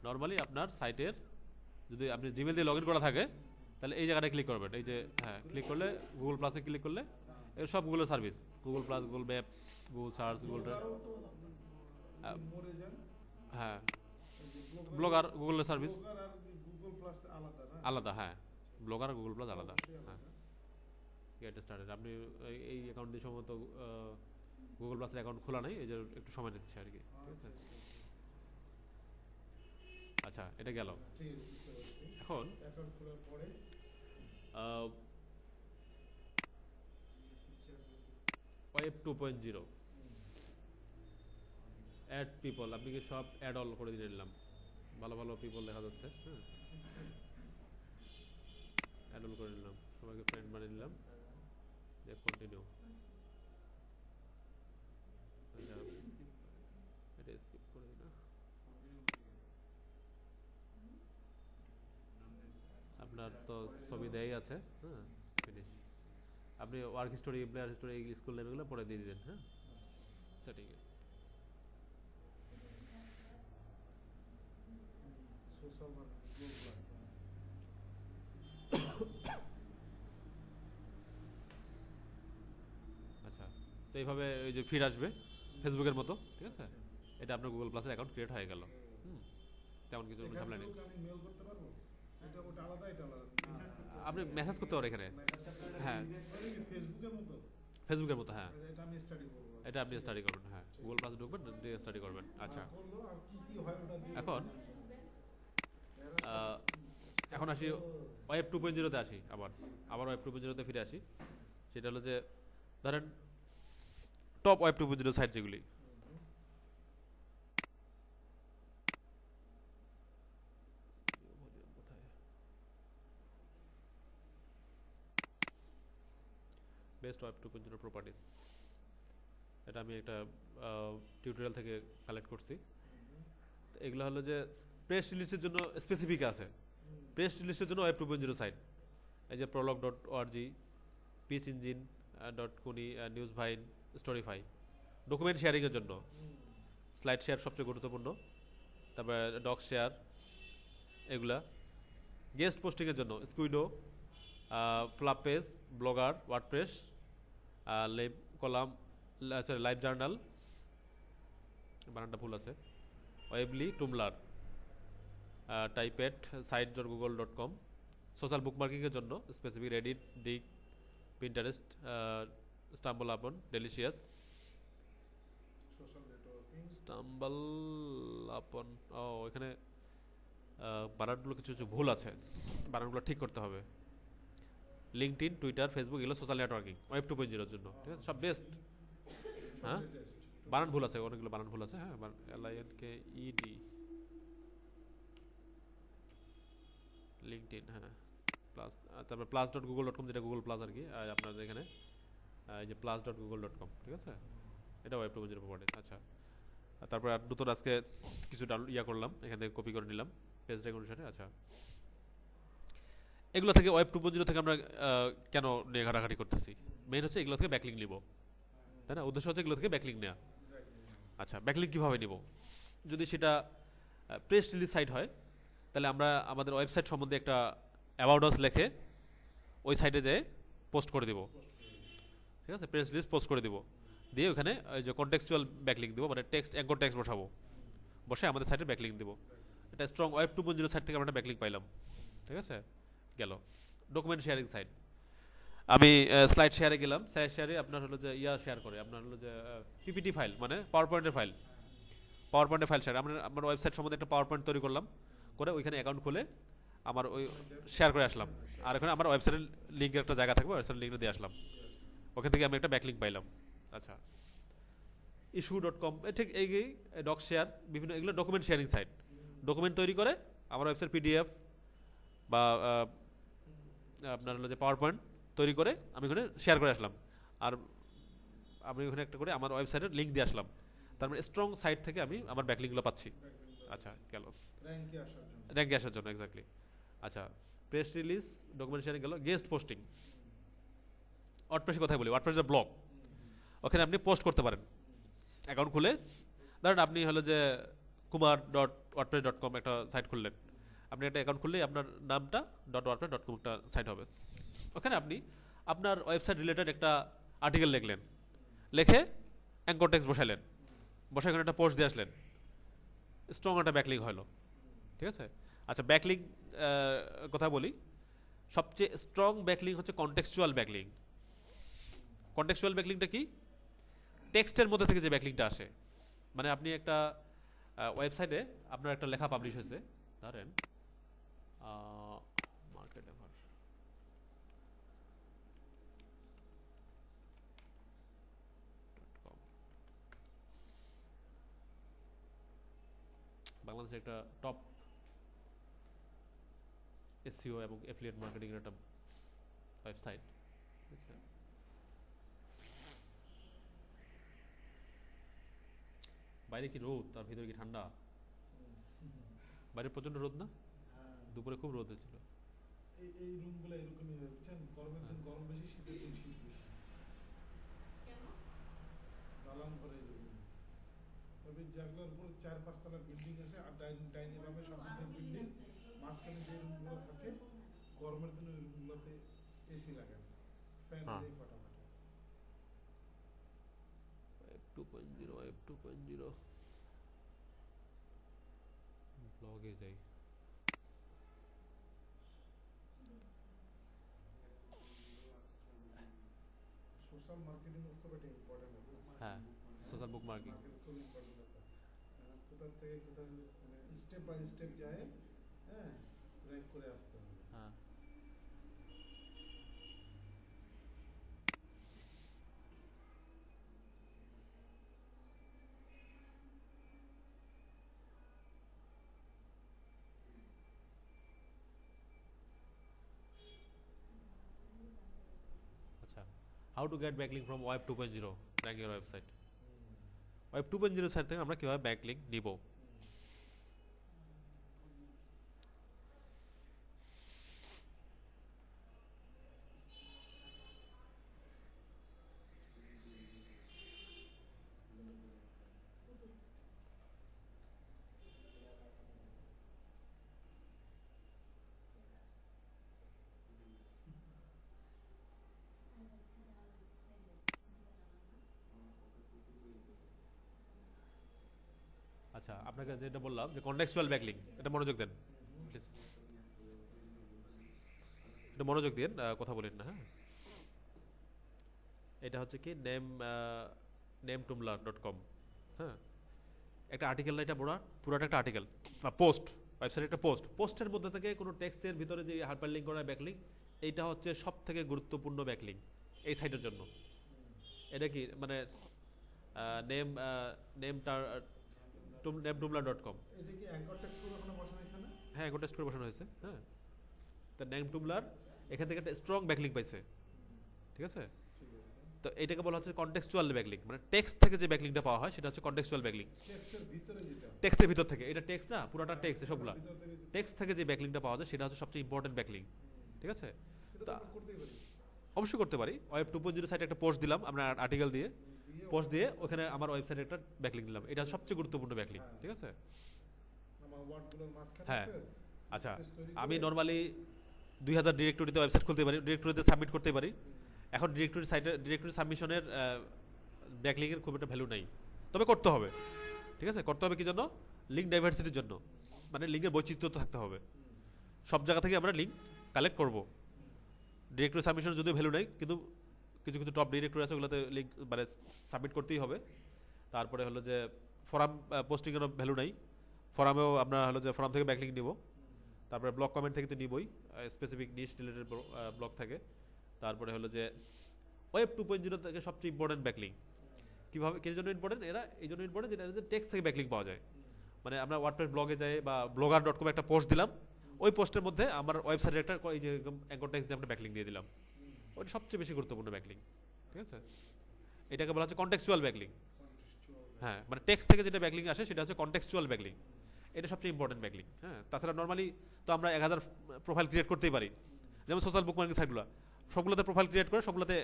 নর্মালি আপনার সাইটের যদি আপনি জিমেল দিয়ে লগ ইন করা থাকে তাহলে এই জায়গাটায় ক্লিক করবেন। এই যে হ্যাঁ ক্লিক করলে গুগল প্লাসে ক্লিক করলে এর সব গুগলের service, Google plus, Google map, Google search, Google মরে যান। হ্যাঁ ব্লগার গুগলের সার্ভিস ব্লগার আর গুগল প্লাস আলাদা না? আলাদা, হ্যাঁ ব্লগার আর গুগল প্লাস আলাদা। হ্যাঁ গেট স্টার্টেড। আপনি এই অ্যাকাউন্ট দিয়ে সম্ভবত গুগল প্লাসের অ্যাকাউন্ট খোলা নাই, এই যে একটু সময় নিচ্ছে আর কি, ঠিক আছে। আচ্ছা এটা গেল। ঠিক আছে, বুঝতে পারছি। এখন অ্যাকাউন্ট খোলার পরে ওয়েব 2.0 অ্যাড পিপল, আপনি কি সব অ্যাড অল করে দিয়ে নিলাম, ভালো ভালো পিপল দেখা যাচ্ছে। হ্যাঁ অ্যাড অল করে নিলাম, সবাইকে ফ্রেন্ড বানিয়ে নিলাম, যে কন্টিনিউ। এটা স্কিপ করে দিই না। আপনার তো ছবি দেয়াই আছে, হ্যাঁ ফিনিশ। আপনি work story, player story, school name এগুলো পরে দিয়ে দিবেন। হ্যাঁ সেটিংয়ে সোশ্যাল মার্কেটিং গ্রুপ আছে। আচ্ছা তো এইভাবে ওই যে ফিড আসবে ফেসবুকের মতো, ঠিক আছে। এটা আপনার গুগল প্লাসের অ্যাকাউন্ট ক্রিয়েট হয়ে গেল। তেমন কিছু ঝামেলা নেই। আমি মেল করতে পারবো? এটা ওটা আলাদা, এটা আলাদা। আপনি মেসেজ করতে পারেন এখানে, হ্যাঁ ফেসবুকের মতো? ফেসবুকের মতো, হ্যাঁ এটা আমি স্টাডি করবো। এটা আপনি স্টাডি করবেন। হ্যাঁ গুগল প্লাস ঢুকবেন, দিয়ে স্টাডি করবেন। আচ্ছা করলো আর কি কি হয় ওটা দিয়ে। এখন এখন আসি ওয়েব 2.0-তে আসি। আবার ওয়েব 2.0-তে ফিরে আসি। সেটা হলো যে ধরেন টপ ওয়েব 2.0 সাইট যেগুলি, বেস্ট ওয়েব 2.0 প্রপার্টিস, এটা আমি একটা টিউটোরিয়াল থেকে কালেক্ট করছি। তো এগুলো হলো যে প্রেস রিলিজের জন্য স্পেসিফিক আছে, প্রেস রিলিজের জন্য ওয়েব 2.0 সাইট। এই যে prolog.org, পিচ ইঞ্জিন .কুনি, নিউজ ভাইন, স্টোরিফাই। ডকুমেন্ট শেয়ারিংয়ের জন্য স্লাইড শেয়ার সবচেয়ে গুরুত্বপূর্ণ, তারপরে ডক শেয়ার এগুলা। গেস্ট পোস্টিংয়ের জন্য Squidoo, flap page, Blogger, WordPress, live column, LiveJournal, বানানটা ভুল আছে, ওয়েবলি, টুমলার, টাইপেট, site.google.com। সোশ্যাল বুকমার্কিংয়ের জন্য স্পেসিফিক রেডিট, ডিক, পিন্টারেস্ট, স্টাম্বল আপন, ডেলিশিয়াস, সোশ্যাল নেটওয়ার্কিং, স্টাম্বল আপন, ও এখানে বানানগুলো কিছু কিছু ভুল আছে, বানানগুলো ঠিক করতে হবে। লিঙ্কডইন, টুইটার, ফেসবুক এগুলো সোশ্যাল নেটওয়ার্কিং ওয়েব 2.0 এর জন্য, ঠিক আছে, সব বেস্ট। হ্যাঁ, বানান ভুল আছে, অনেকগুলো বানান ভুল আছে। হ্যাঁ, LINKED, লিঙ্কডইন, হ্যাঁ, প্লাস, তারপর plus.google.com, যেটা গুগল প্লাস আর কি, আপনার এখানে এই যে plus.google.com, ঠিক আছে, এটা ওয়েব 2.0 প্রপার্টিজ। আচ্ছা, আর তারপর আর নতুন আজকে কিছু করলাম, এখান থেকে কপি করে নিলাম পেজ ট্যাগ অনুসারে। আচ্ছা, এগুলো থেকে ওয়েব 2.0 থেকে আমরা কেন নিয়ে ঘাটাঘাটি করতেছি? মেইন হচ্ছে এগুলো থেকে ব্যাকলিং নিব, তাই না? উদ্দেশ্য হচ্ছে এগুলো থেকে ব্যাকলিং নেওয়া। আচ্ছা, ব্যাকলিং কীভাবে নিব? যদি সেটা প্রেস রিলিজ সাইট হয়, তাহলে আমরা আমাদের ওয়েবসাইট সম্বন্ধে একটা অ্যাবাউট আস লিখে ওই সাইটে যেয়ে পোস্ট করে দিব, ঠিক আছে, প্রেস রিলিজ পোস্ট করে দিব, দিয়ে ওখানে ওই যে কনটেক্সচুয়াল ব্যাকলিং দিব, মানে টেক্সট, অ্যাঙ্কর টেক্সট বসাবো, বসে আমাদের সাইটে ব্যাকলিং দিব। এটা স্ট্রং ওয়েব 2.0 সাইট থেকে আমরা একটা ব্যাকলিং পাইলাম, ঠিক আছে। গেল ডকুমেন্ট শেয়ারিং সাইট, আমি স্লাইড শেয়ারে গেলাম, স্লাইড শেয়ারে আপনার হলো যে শেয়ার করে, আপনার হলো যে পিপিটি ফাইল, মানে পাওয়ার পয়েন্টের ফাইল শেয়ার। আমরা আমার ওয়েবসাইট সম্বন্ধে একটা পাওয়ার পয়েন্ট তৈরি করলাম, করে ওইখানে অ্যাকাউন্ট খুলে আমার ওই শেয়ার করে আসলাম, আর ওখানে আমার ওয়েবসাইটের লিঙ্কের একটা জায়গা থাকবে, ওয়েবসাইটের লিঙ্কটা দিয়ে আসলাম, ওখান থেকে আমি একটা ব্যাকলিং পাইলাম। আচ্ছা, issue.com, ঠিক এই ডক শেয়ার, বিভিন্ন এগুলো ডকুমেন্ট শেয়ারিং সাইট। ডকুমেন্ট তৈরি করে আমার ওয়েবসাইট পিডিএফ বা আপনার হলো যে পাওয়ার পয়েন্ট তৈরি করে আমি ওখানে শেয়ার করে আসলাম, আর আমি ওখানে একটা করে আমার ওয়েবসাইটের লিঙ্ক দিয়ে আসলাম। তার মানে স্ট্রং সাইট থেকে আমি আমার ব্যাকলিংগুলো পাচ্ছি। আচ্ছা, গেল র্যাঙ্কে আসার জন্য, এক্স্যাক্টলি। আচ্ছা, প্রেস রিলিজ, ডকুমেন্ট শেয়ারিং গেল। গেস্ট পোস্টিং, ওয়ার্ডপ্রেসের কথাই বলি, ওয়ার্ডপ্রেসের ব্লগ, ওখানে আপনি পোস্ট করতে পারেন অ্যাকাউন্ট খুলে। ধরেন আপনি হলো যে kumar.wordpress.com একটা সাইট খুললেন, আপনি একটা অ্যাকাউন্ট খুললেই আপনার নামটা .wordpress.com একটা সাইট হবে, ওখানে আপনি আপনার ওয়েবসাইট রিলেটেড একটা আর্টিকেল লিখলেন, লিখে অ্যাঙ্কর টেক্সট বসাইলেন, বসে এখানে একটা পোস্ট দিয়ে আসলেন, স্ট্রং একটা ব্যাকলিং হলো, ঠিক আছে। আচ্ছা, ব্যাকলিং কথা বলি, সবচেয়ে স্ট্রং ব্যাকলিং হচ্ছে কনটেক্সচুয়াল ব্যাকলিং। কনটেক্সচুয়াল ব্যাকলিংটা কি? টেক্সটের মধ্যে থেকে যে ব্যাকলিংটা আসে, মানে আপনি একটা ওয়েবসাইটে আপনার একটা লেখা পাবলিশ হয়েছে, ধরেন মার্কেট এভার, বাংলাদেশের একটা টপ এসইও এবং অ্যাফিলিয়েট মার্কেটিং এর একটা ওয়েবসাইট, আচ্ছা, বাইরে কি রোদ, তার ভিতরে কি ঠান্ডা? বাইরে প্রচন্ড রোদ না? দুপুরে খুব রোদ হয়েছিল। এই রুমগুলো এরকমই বুঝছেন, গরমের দিন গরম বেশি, শীতের দিন শীত বেশি। দালান ঘরে এরকম, তবে জানলার উপর 4-5 তলা বিল্ডিং আছে, আর ডাইনিং রুমে সামনে বিল্ডিং, মাঝখানে যে রুমগুলো থাকে গরমের দিনে ওই রুমগুলোতে এসি লাগানো, ফ্যান দিয়ে ফাটাফাটি। ওয়েব 2.0 ব্লগে যাই। সোশ্যাল মার্কেটিং খুব একটা ইম্পর্টেন্ট ব্যাপার। হ্যাঁ, সোশ্যাল বুক মার্কেটিং খুব ইম্পর্টেন্ট ব্যাপার। কোথা থেকে কোথায়, মানে স্টেপ বাই স্টেপ যায়, হ্যাঁ, র্যাঙ্ক করে আসতে হবে। হ্যাঁ, আচ্ছা, how to get backlink from web 2.0 rank your website. Web 2.0 site থেকে আমরা কিভাবে ব্যাকলিং নিব? আচ্ছা, আপনাকে যেটা বললাম যে কনটেক্সচুয়াল ব্যাকলিং, এটা মনোযোগ দেন প্লিজ, এটা মনোযোগ দিন, কথা বলেন না। হ্যাঁ, এটা হচ্ছে কি নেমটুমলার.com, হ্যাঁ, একটা আর্টিকেল না, এটা পুরোটা একটা আর্টিকেল বা পোস্ট, ওয়েবসাইট একটা পোস্টের মধ্যে থেকে কোনো টেক্সটের ভিতরে যে হাইপার লিঙ্ক করা ব্যাকলিঙ্ক, এইটা হচ্ছে সব থেকে গুরুত্বপূর্ণ ব্যাকলিঙ্ক এই সাইটের জন্য। এটা কি মানে নেম tumblr.com, এটা কি অ্যাঙ্কর টেক্সট করে ওখানে বসানো হয়েছে না? হ্যাঁ এখন টেস্ট করে বসানো হয়েছে। হ্যাঁ, তা নেম টুমলার এখান থেকে একটা স্ট্রং ব্যাকলিঙ্ক পাইছে, ঠিক আছে। ঠিক আছে। তো এটাকে বলা হচ্ছে কনটেক্সচুয়াল ব্যাকলিঙ্ক, মানে টেক্সট থেকে যে ব্যাকলিঙ্কটা পাওয়া হয় সেটা হচ্ছে কনটেক্সচুয়াল ব্যাকলিঙ্ক। টেক্সটের ভিতরে যেটা, টেক্সটের ভিতর থেকে, এটা টেক্সট না, পুরোটা টেক্সট, সবগুলা ভিতর থেকে যেটা, টেক্সট থেকে যে ব্যাকলিঙ্কটা পাওয়া যায় সেটা হচ্ছে সবচেয়ে ইম্পর্টেন্ট ব্যাকলিঙ্ক, ঠিক আছে। এটা তো আমরা করতেই পারি। অবশ্যই করতে পারি। ওয়েব 2.0 সাইটে একটা পোস্ট দিলাম আমরা আর্টিকেল দিয়ে, পোস্ট দিয়ে ওখানে আমার ওয়েবসাইটে একটা ব্যাকলিঙ্ক দিলাম, এটা সবচেয়ে গুরুত্বপূর্ণ ব্যাকলিঙ্ক, ঠিক আছে। আমার ওয়ার্ডগুলোর মাঝখানে হ্যাঁ, একটা আচ্ছা space তৈরি আমি করে- নর্মালি 2000 ডিরেক্টরিতে ওয়েবসাইট খুলতে পারি, ডিরেক্টরিতে সাবমিট করতে পারি। এখন ডিরেক্টরি সাবমিশনের ব্যাকলিংকের খুব একটা ভ্যালু নেই, তবে করতে হবে, ঠিক আছে। করতে হবে কি জন্য? লিঙ্ক ডাইভার্সিটির জন্য, মানে লিঙ্কের বৈচিত্র্য থাকতে হবে। সব জায়গা থেকে আমরা লিঙ্ক কালেক্ট করব। ডিরেক্টরি সাবমিশনের যদিও ভ্যালু নেই, কিন্তু কিছু কিছু টপ ডিরেক্টরি আছে ওগুলোতে লিঙ্ক মানে সাবমিট করতেই হবে। তারপরে হলো যে ফোরাম পোস্টিংয়েরও ভ্যালু নেই, ফোরামেও আমরা হলো যে ফোরাম থেকে ব্যাকলিঙ্ক নিব। তারপরে ব্লগ কমেন্ট থেকে তো নিবই, স্পেসিফিক নিশ রিলেটেড ব্লগ থাকে। তারপরে হলো যে ওয়েব 2.0 থেকে সবচেয়ে ইম্পর্টেন্ট ব্যাকলিঙ্ক। কীভাবে, কি জন্য ইম্পর্টেন্ট? এরা এই জন্য ইম্পর্টেন্ট যেটা যে টেক্সট থেকে ব্যাকলিঙ্ক পাওয়া যায়। মানে আমরা ওয়ার্ডপ্রেস ব্লগে যাই বা blogger.com একটা পোস্ট দিলাম, ওই পোস্টের মধ্যে আমার ওয়েবসাইটের একটা এই যে অ্যাঙ্কর টেক্সট দিয়ে আমরা ব্যাকলিঙ্ক দিয়ে দিলাম, ওইটা সবচেয়ে বেশি গুরুত্বপূর্ণ ব্যাকলিঙ্ক, ঠিক আছে। এটাকে বলা হচ্ছে কনটেক্সচুয়াল ব্যাকলিঙ্ক। হ্যাঁ, মানে টেক্সট থেকে যেটা ব্যাকলিঙ্ক আসে সেটা হচ্ছে কনটেক্সচুয়াল ব্যাকলিঙ্ক, এটা সবচেয়ে ইম্পর্টেন্ট ব্যাকলিঙ্ক। হ্যাঁ, তাছাড়া নর্মালি তো আমরা 1000 প্রোফাইল ক্রিয়েট করতেই পারি, যেমন সোশ্যাল বুক মার্কেট সাইটগুলো, সবগুলোতে প্রোফাইল ক্রিয়েট করে সবগুলোতে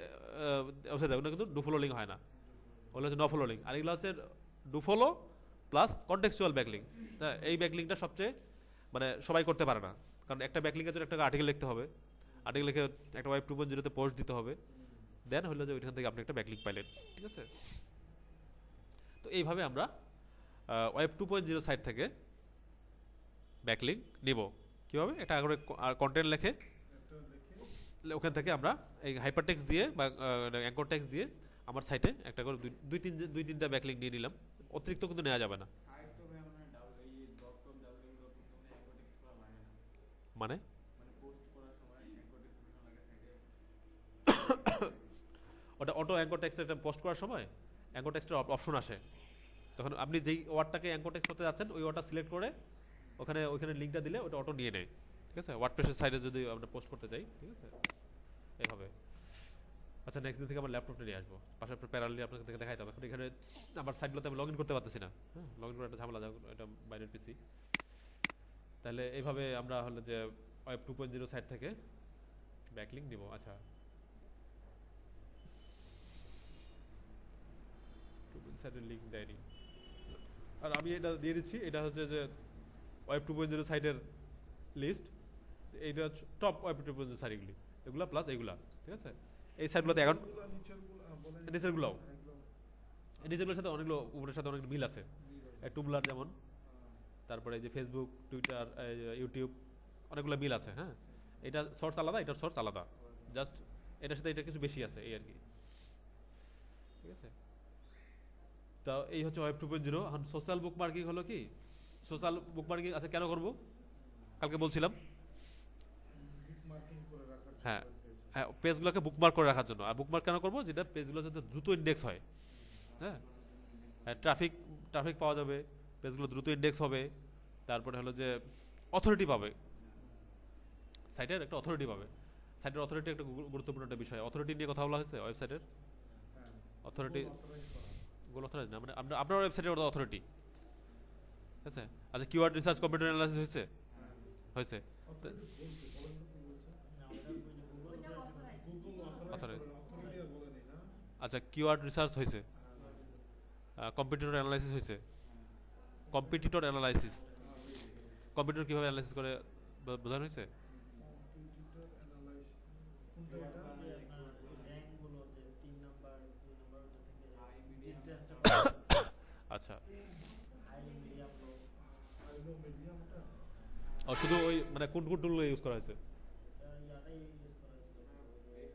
ওয়েবসাইট দেয়, ওগুলো কিন্তু ডু ফলো লিঙ্ক হয় না, ওগুলো হচ্ছে ন ফলো লিঙ্ক। আর এগুলো হচ্ছে do follow plus contextual backlink. হ্যাঁ, এই ব্যাকলিঙ্কটা সবচেয়ে মানে সবাই করতে পারে না, কারণ একটা ব্যাকলিঙ্কের জন্য একটা আর্টিকেল লিখতে হবে, আর্টিকেল লিখে একটা ওয়েব 2.0 পোস্ট দিতে হবে, দেন হলো যে ওইখান থেকে আপনি একটা ব্যাকলিঙ্ক পাইলেন, ঠিক আছে। তো এইভাবে আমরা ওয়েব 2.0 সাইট থেকে ব্যাকলিঙ্ক নিব। কীভাবে? একটা করে কন্টেন্ট লেখে একটা লিখে ওখান থেকে আমরা এই হাইপার টেক্সট দিয়ে বা অ্যাঙ্কর টেক্সট দিয়ে আমার সাইটে একটা করে দুই তিনটা ব্যাকলিঙ্ক নিয়ে নিলাম, অতিরিক্ত কিন্তু নেওয়া যাবে না। সাইট তো ভাই আমরা এই ডটকম ডাবলিং.com এ অ্যাঙ্কর টেক্সট করা লাগে না, মানে মানে পোস্ট করার সময় অ্যাঙ্কর টেক্সট বানানো লাগে সাইটে। ওটা অটো অ্যাঙ্কর টেক্সট একটা পোস্ট করার সময় অ্যাঙ্কর টেক্সটের অপশন আসে, তখন আপনি যেই ওয়ার্ডটাকে অ্যাঙ্কর টেক্সট করতে যাচ্ছেন ওই ওয়ার্ডটা সিলেক্ট করে ওইখানে লিঙ্কটা দিলে ওটা অটো নিয়ে নেয়, ঠিক আছে। ওয়ার্ডপ্রেসের সাইডে যদি আমরা পোস্ট করতে যাই, ঠিক আছে, এইভাবে। আচ্ছা, নেক্সট দিন থেকে আমার ল্যাপটপটা নিয়ে আসবো, পাশাপাশি প্যারালি আপনাকে দেখাইতে হবে। এখন এখানে আমার সাইটগুলোতে আমি লগ ইন করতে পারতেছি না, হ্যাঁ, লগ ইন করে একটা ঝামেলা, এটা বাইরের পিসি। তাহলে এইভাবে আমরা হলো যে ওয়েব 2.0 সাইট থেকে ব্যাকলিঙ্ক নিব। আচ্ছা, 2.0 সাইটের লিঙ্ক দেয়নি, আর আমি এটা দিয়ে দিচ্ছি। এটা হচ্ছে যে ওয়েব 2.0 সাইটের লিস্ট, এইটা টপ ওয়েব 2.0 সাইটগুলি, এগুলা প্লাস এইগুলা, ঠিক আছে। এই সাইটগুলোতে এখন নিচেরগুলোও, নিচেরগুলোর সাথে অনেকগুলো উপরের সাথে অনেক মিল আছে। টুমলার যেমন, তারপরে এই যে ফেসবুক, টুইটার, ইউটিউব, অনেকগুলো মিল আছে। হ্যাঁ, এটা সোর্স আলাদা, এটার সোর্স আলাদা, জাস্ট এটার সাথে এটা কিছু বেশি আছে এই আর কি, ঠিক আছে। তা এই হচ্ছে ওয়েব 2.0। এখন সোশ্যাল বুক মার্কিং হলো কি? সোশ্যাল বুক মার্কিং আচ্ছা কেন করবো? কালকে বলছিলাম, বুকমার্কিং করে রাখার জন্য হ্যাঁ page। হ্যাঁ, পেজগুলোকে বুকমার্ক করে রাখার জন্য। আর বুকমার্ক কেন করবো? যেটা পেজগুলো যাতে দ্রুত ইন্ডেক্স হয়, হ্যাঁ, ট্রাফিক পাওয়া যাবে, পেজগুলো দ্রুত ইন্ডেক্স হবে, তারপরে হলো যে অথরিটি পাবে, সাইটের একটা অথরিটি পাবে। সাইটের অথরিটি একটা গুরুত্বপূর্ণ একটা বিষয়। অথরিটি নিয়ে কথা বলা হয়েছে ওয়েবসাইটের হ্যাঁ, অথরিটি, authorize করা। গোল অথরাইজ না, মানে আপনার ওয়েবসাইটের অথরিটি, ঠিক আছে। আচ্ছা, কিওয়ার্ড রিসার্চ, কম্পিউটার অ্যানালাইসিস হয়েছে? হয়েছে। Authority বলছে, বলেন তো কি বলছে? Google authorize Authorize। করে, authority আর বলেনি না? আচ্ছা, কিওয়ার্ড রিসার্চ হয়েছে, কম্পিটিটর অ্যানালাইসিস হয়েছে। কম্পিটিটর অ্যানালাইসিস, কম্পিউটার কিভাবে অ্যানালাইসিস করে বোঝানো হয়েছে? Competitor analysis, কোনটা এটা? আচ্ছা, Hilo medium ওটা? ও শুধু ওই মানে কোন কোন টুল ইউজ করা হয়েছে?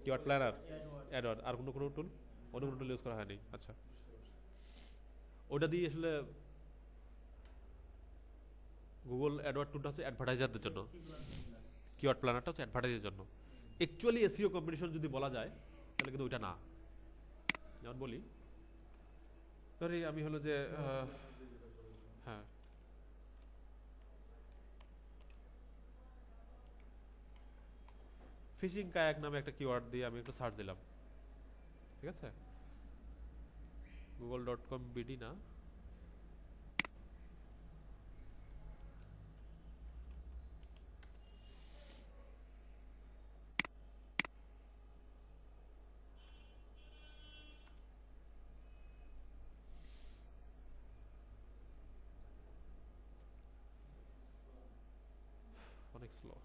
কিওয়ার্ড প্ল্যানার, অ্যাডওয়ার্ড, আর কোনো টুল, অন্য কোনো টুল ইউজ করা হয়নি। আচ্ছা, ওটা দিয়ে আসলে গুগল অ্যাডওয়ার্ড টুলটা হচ্ছে অ্যাডভার্টাইজারদের জন্য, কিওয়ার্ড প্ল্যানারটা হচ্ছে অ্যাডভার্টাইজের জন্য। অ্যাকচুয়ালি এসইও কম্পিটিশন যদি বলা যায় তাহলে কিন্তু ওইটা না। যেমন বলি, ধরি আমি হলো যে হ্যাঁ ফিশিং কায়াক নামে একটা কিওয়ার্ড দিয়ে আমি একটু সার্চ দিলাম, ঠিক আছে, google.com বিডি না, অনেক স্লো।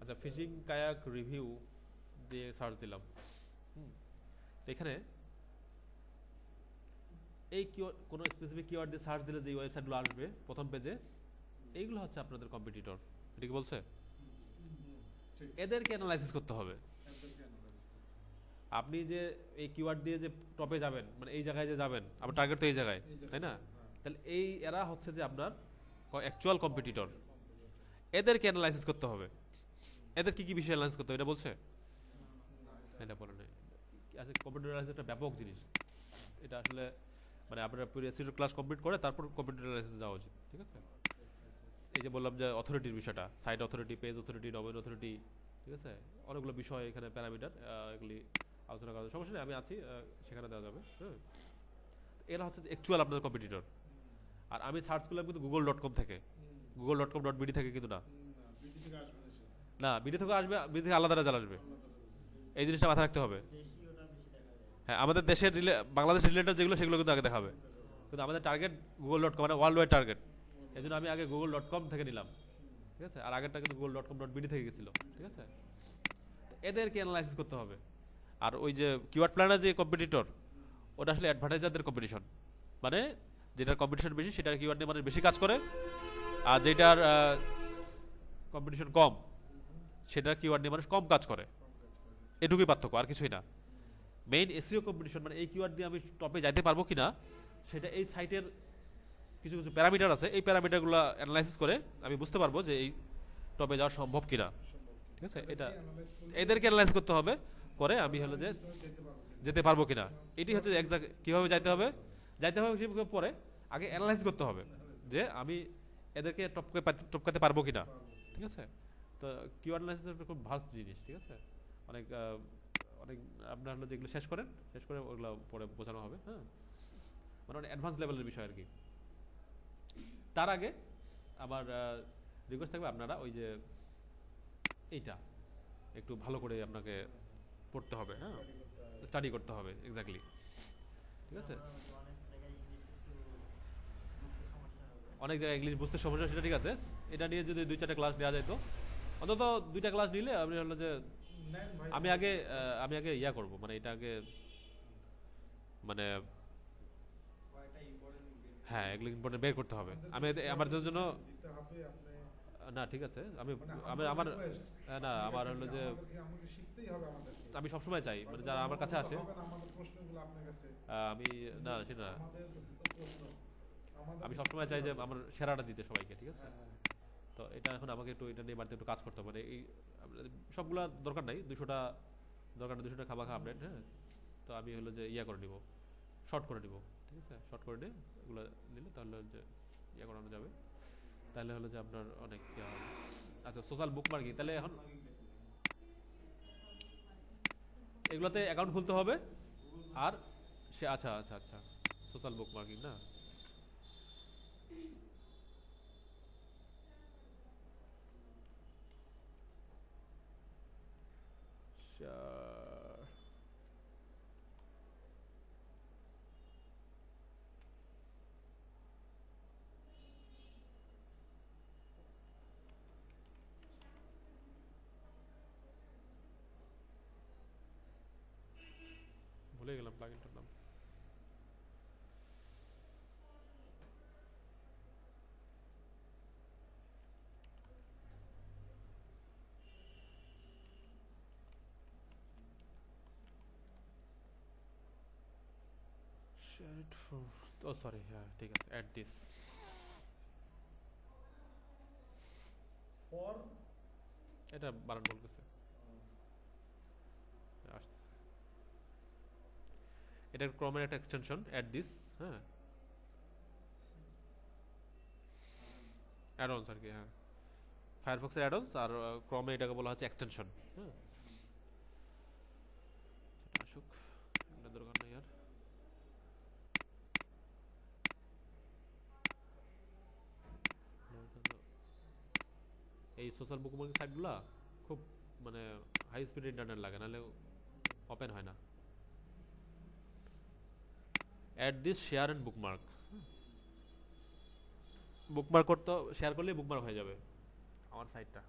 আচ্ছা, ফিশিং কায়াক রিভিউ দিয়ে সার্চ দিলাম। এখানে এই কোনো স্পেসিফিক কিওয়ার্ড দিয়ে সার্চ দিলে যে ওয়েবসাইটগুলো আসবে প্রথম পেজে, এইগুলো হচ্ছে আপনাদের কম্পিটিটর। এটা কি বলছে? এদেরকে অ্যানালাইসিস করতে হবে। আপনি যে এই কিওয়ার্ড দিয়ে যে টপে যাবেন, মানে এই জায়গায় যে যাবেন, আপনার টার্গেট তো এই জায়গায়, তাই না? তাহলে এরা হচ্ছে যে আপনার অ্যাকচুয়াল কম্পিটিটর। এদেরকে অ্যানালাইসিস করতে হবে। এদের কি কি বিষয় অ্যানালাইসিস করতে হবে এটা বলছে? এটা বলে নাই। আচ্ছা, কম্পিউটার অ্যানালাইসিস একটা ব্যাপক জিনিস। এটা আসলে মানে আপনারা পুরো এসইও ক্লাস কমপ্লিট করে তারপর কম্পিউটার অ্যানালাইসিস যাওয়া উচিত, ঠিক আছে? এই যে বললাম যে অথরিটির বিষয়টা, site authority, page authority, domain authority, ঠিক আছে, অনেকগুলো বিষয় এখানে প্যারামিটার, এগুলি আলোচনা করার সমস্যা নেই, আমি আছি, সেখানে দেওয়া যাবে। হ্যাঁ, এরা হচ্ছে অ্যাকচুয়াল আপনাদের কম্পিটিটর। আর আমি সার্চ করলাম কিন্তু google.com থেকে, google.com.bd থেকে কিন্তু না, না বিডি থেকে আসবে, বিডি থেকে আলাদা রেজাল্ট আসবে। এই জিনিসটা মাথায় রাখতে হবে। হ্যাঁ, আমাদের দেশের বাংলাদেশ রিলেটেড যেগুলো সেগুলো কিন্তু আগে দেখাবে, কিন্তু আমাদের টার্গেট google.com, মানে ওয়ার্ল্ড ওয়াইড টার্গেট। এই জন্য আমি আগে google.com থেকে নিলাম, ঠিক আছে, আর আগেরটা কিন্তু google.com.bd থেকে গেছিল, ঠিক আছে। এদেরকে অ্যানালাইসিস করতে হবে। আর ওই যে কিওয়ার্ড প্ল্যানার যে কম্পিটিটর, ওটা আসলে অ্যাডভার্টাইজারদের কম্পিটিশন, মানে যেটার কম্পিটিশন বেশি সেটার কিওয়ার্ড নিয়ে মানুষ বেশি কাজ করে, আর যেটার কম্পিটিশন কম সেটার কিওয়ার্ড নিয়ে মানুষ কম কাজ করে। এটুকুই পার্থক্য, আর কিছুই না। মেইন এসইও কম্পিটিশন মানে এই কিওয়ার্ড দিয়ে আমি টপে যাইতে পারবো কিনা, সেটা এই সাইটের কিছু কিছু প্যারামিটার আছে, এই প্যারামিটারগুলো অ্যানালাইসিস করে আমি বুঝতে পারবো যে এই টপে যাওয়া সম্ভব কিনা, ঠিক আছে। এটা এদেরকে অ্যানালাইজ করতে হবে, করে আমি হলো যে যেতে পারবো কিনা। এটি হচ্ছে কিভাবে যাইতে হবে পরে আগে অ্যানালাইজ করতে হবে যে আমি এদেরকে টপকাতে পারবো কিনা, ঠিক আছে। তো কিওয়ার্ড অ্যানালাইসিস খুব ভালো জিনিস, ঠিক আছে। অনেক অনেক আপনার হলো যেগুলো শেষ করে ওগুলো পরে বোঝানো হবে। হ্যাঁ, মানে অনেক অ্যাডভান্স লেভেলের বিষয় আর কি। তার আগে আমার রিকোয়েস্ট থাকবে আপনারা ওই যে এইটা একটু ভালো করে আপনাকে পড়তে হবে, হ্যাঁ, স্টাডি করতে হবে, এক্স্যাক্টলি, ঠিক আছে। অনেক জায়গায় ইংলিশ বুঝতে সমস্যা, সেটা ঠিক আছে। এটা নিয়ে যদি 2-4টা ক্লাস নেওয়া যায়, তো অন্তত 2টা ক্লাস নিলে আপনি হলো যে আমি আগে ইয়া করব, মানে এটা আগে মানে হ্যাঁ এগুলো ইম্পর্টেন্ট বের করতে হবে। আমি আমার জন্য না, ঠিক আছে, আমি আমার না, আমার হলো যে আমি সবসময় চাই মানে যারা আমার কাছে আসে, আমি না সেটা না, আমি সবসময় চাই যে আমার সেরাটা দিতে সবাইকে, ঠিক আছে। তো এটা এখন আমাকে একটু এটা নিয়ে বাড়িতে একটু কাজ করতে হবে। মানে এই সবগুলা দরকার নাই, 200টা দরকার নেই, 200টা খামাখা আপডেট। হ্যাঁ, তো আমি হলো যে ইয়া করে নিব, শর্ট করে নিব, ঠিক আছে। শর্ট করে নিয়ে এগুলো নিলে তাহলে যে ইয়া করানো যাবে, তাহলে হলো যে আপনার অনেক ইয়া হবে। আচ্ছা, সোশ্যাল বুক মার্কিং, তাহলে এখন এগুলোতে অ্যাকাউন্ট খুলতে হবে। আর সে আচ্ছা আচ্ছা আচ্ছা, সোশ্যাল বুক মার্কিং না, ভুলে গেলাম প্লাগইনটার নাম। Share it for, oh sorry, হ্যাঁ ঠিক আছে, add this. ফর এটা বানান ভুল গেছে, আসতেছে। এটা ক্রমের একটা এক্সটেনশন, add this, হ্যাঁ অ্যাডঅনস আর কি, হ্যাঁ ফায়ারফক্সের অ্যাডঅনস, আর ক্রমে এটাকে বলা হচ্ছে এক্সটেনশন। হ্যাঁ সেটা আসুক, এটা দরকার নেই আর। এই সোশ্যাল বুকমার্কিং সাইটগুলো খুব মানে হাই স্পিড ইন্টারনেট লাগে, নাহলে ওপেন হয় না। Add this share and bookmark, bookmark করতে শেয়ার করলেই বুকমার্ক হয়ে যাবে আমার সাইটটা।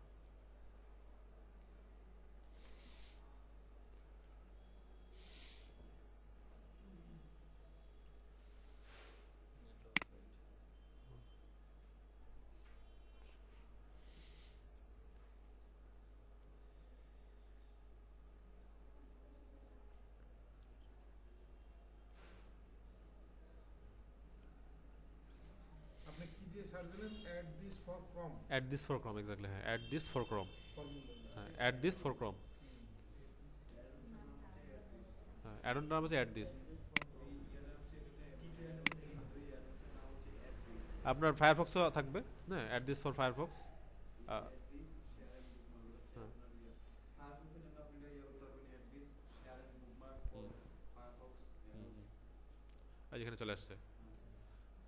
আপনি কি দিয়ে সার্চ দিলেন? Add this for Chrome, add this for Chrome, exactly, হ্যাঁ add this for Chrome, formula. হ্যাঁ অ্যাড দিস ফর ক্রম, হ্যাঁ অ্যাডন নাম হচ্ছে অ্যাড দিস। আপনার ফায়ারফক্সও থাকবে, হ্যাঁ অ্যাড দিস ফর ফায়ারফক্স। এখানে চলে আসছে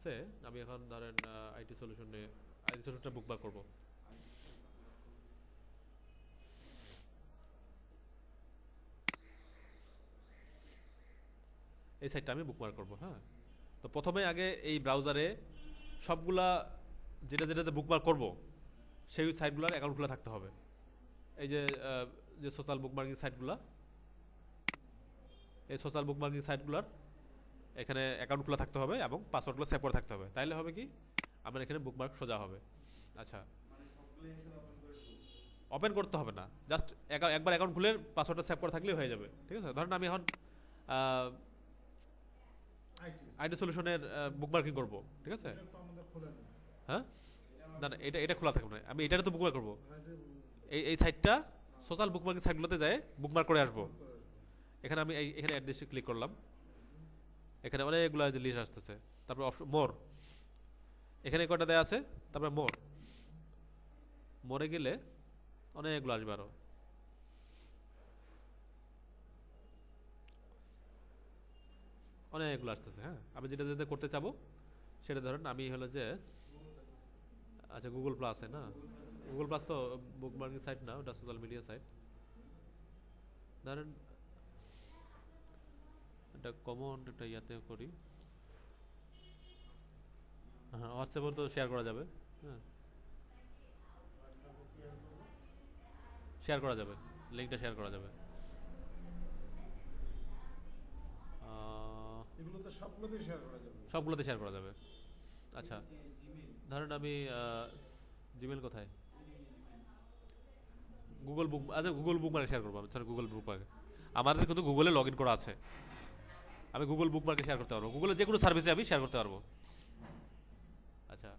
সে, আমি এখন ধরেন আইটি সলিউশনটা বুকমার্ক করব। এই সাইটটা আমি বুকমার্ক করব। হ্যাঁ তো প্রথমে আগে এই ব্রাউজারে সবগুলা যেটাতে বুকমার্ক করব সেই সাইটগুলোর অ্যাকাউন্ট খোলা থাকতে হবে। এই যে সোশ্যাল বুকমার্কিং সাইটগুলো, এই সোশ্যাল বুকমার্কিং সাইটগুলোর এখানে অ্যাকাউন্ট খোলা থাকতে হবে এবং পাসওয়ার্ডগুলো সেভ করে থাকতে হবে, তাইলে হবে কি আমার এখানে বুকমার্ক সোজা হবে। আচ্ছা ওপেন করতে হবে না, জাস্ট একবার অ্যাকাউন্ট খুলে পাসওয়ার্ডটা সেভ করে থাকলেই হয়ে যাবে। ঠিক আছে, ধরেন আমি এখন আইটি সলিউশনের বুকমার্কিং করব, ঠিক আছে, হ্যাঁ না না এটা খোলা থাকবে না, আমি এটাতে তো বুকমার্ক করবো। এই সাইটটা সোশ্যাল বুকমার্কিং সাইটগুলোতে যায় বুকমার্ক করে আসবো। এখানে আমি এখানে অ্যাড্রেসে ক্লিক করলাম, এখানে অনেকগুলো লিস্ট আসতেছে, তারপর অপশন মোর, এখানে কয়টা দেয়া আছে, তারপরে মোরে গেলে অনেকগুলো আসবে আরো। অনেকগুলো আসতেছে। হ্যাঁ আমি যেটা করতে চাবো সেটা ধরেন আমি হলো যে, আচ্ছা গুগল প্লাস না, গুগল প্লাস তো বুকমার্কিং সাইট না, ওটা সোশ্যাল মিডিয়া সাইট। ধরেন এটা কমন একটা ইয়াতে করি, হ্যাঁ হোয়াটসঅ্যাপে তো শেয়ার করা যাবে। হ্যাঁ শেয়ার করা যাবে, লিঙ্কটা শেয়ার করা যাবে। এগুলো তো সবগুলোতে শেয়ার করা যাবে, সবগুলোতে শেয়ার করা যাবে। আচ্ছা ধরেন আমি জিমেল কোথায়, গুগল বুক, আচ্ছা গুগল বুকমার্কে শেয়ার করবো আমি, স্যার গুগল বুকমার্কে আমার কিন্তু গুগলে লগ ইন করা আছে, আমি গুগল বুকমার্কে শেয়ার করতে পারবো, গুগলের যে কোনো সার্ভিসে আমি শেয়ার করতে পারবো। আচ্ছা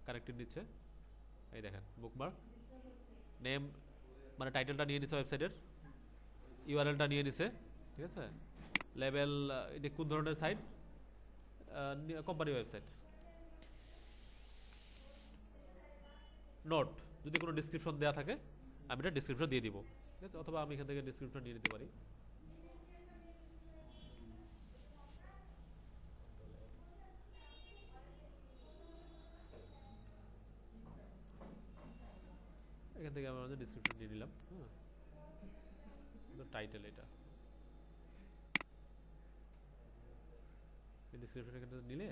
কানেক্টেড দিচ্ছে, এই দেখেন বুকমার্ক নেম, মানে টাইটেলটা নিয়ে নিছে ওয়েবসাইটের, ইউআরএলটা নিয়ে নিছে, ঠিক আছে, লেভেল এটা কোন ধরনের সাইট, কোম্পানি ওয়েবসাইট। নোট যদি কোনো ডিসক্রিপশন দেওয়া থাকে আমি এটা ডিসক্রিপশন দিয়ে দিব, ঠিক আছে, অথবা আমি এখান থেকে ডিসক্রিপশন নিয়ে নিতে পারি। এখান থেকে আমি আমাদের ডিসক্রিপশন নিয়ে নিলাম। হ্যাঁ টাইটেল এটা ডিসক্রিপশন এখানে নিলে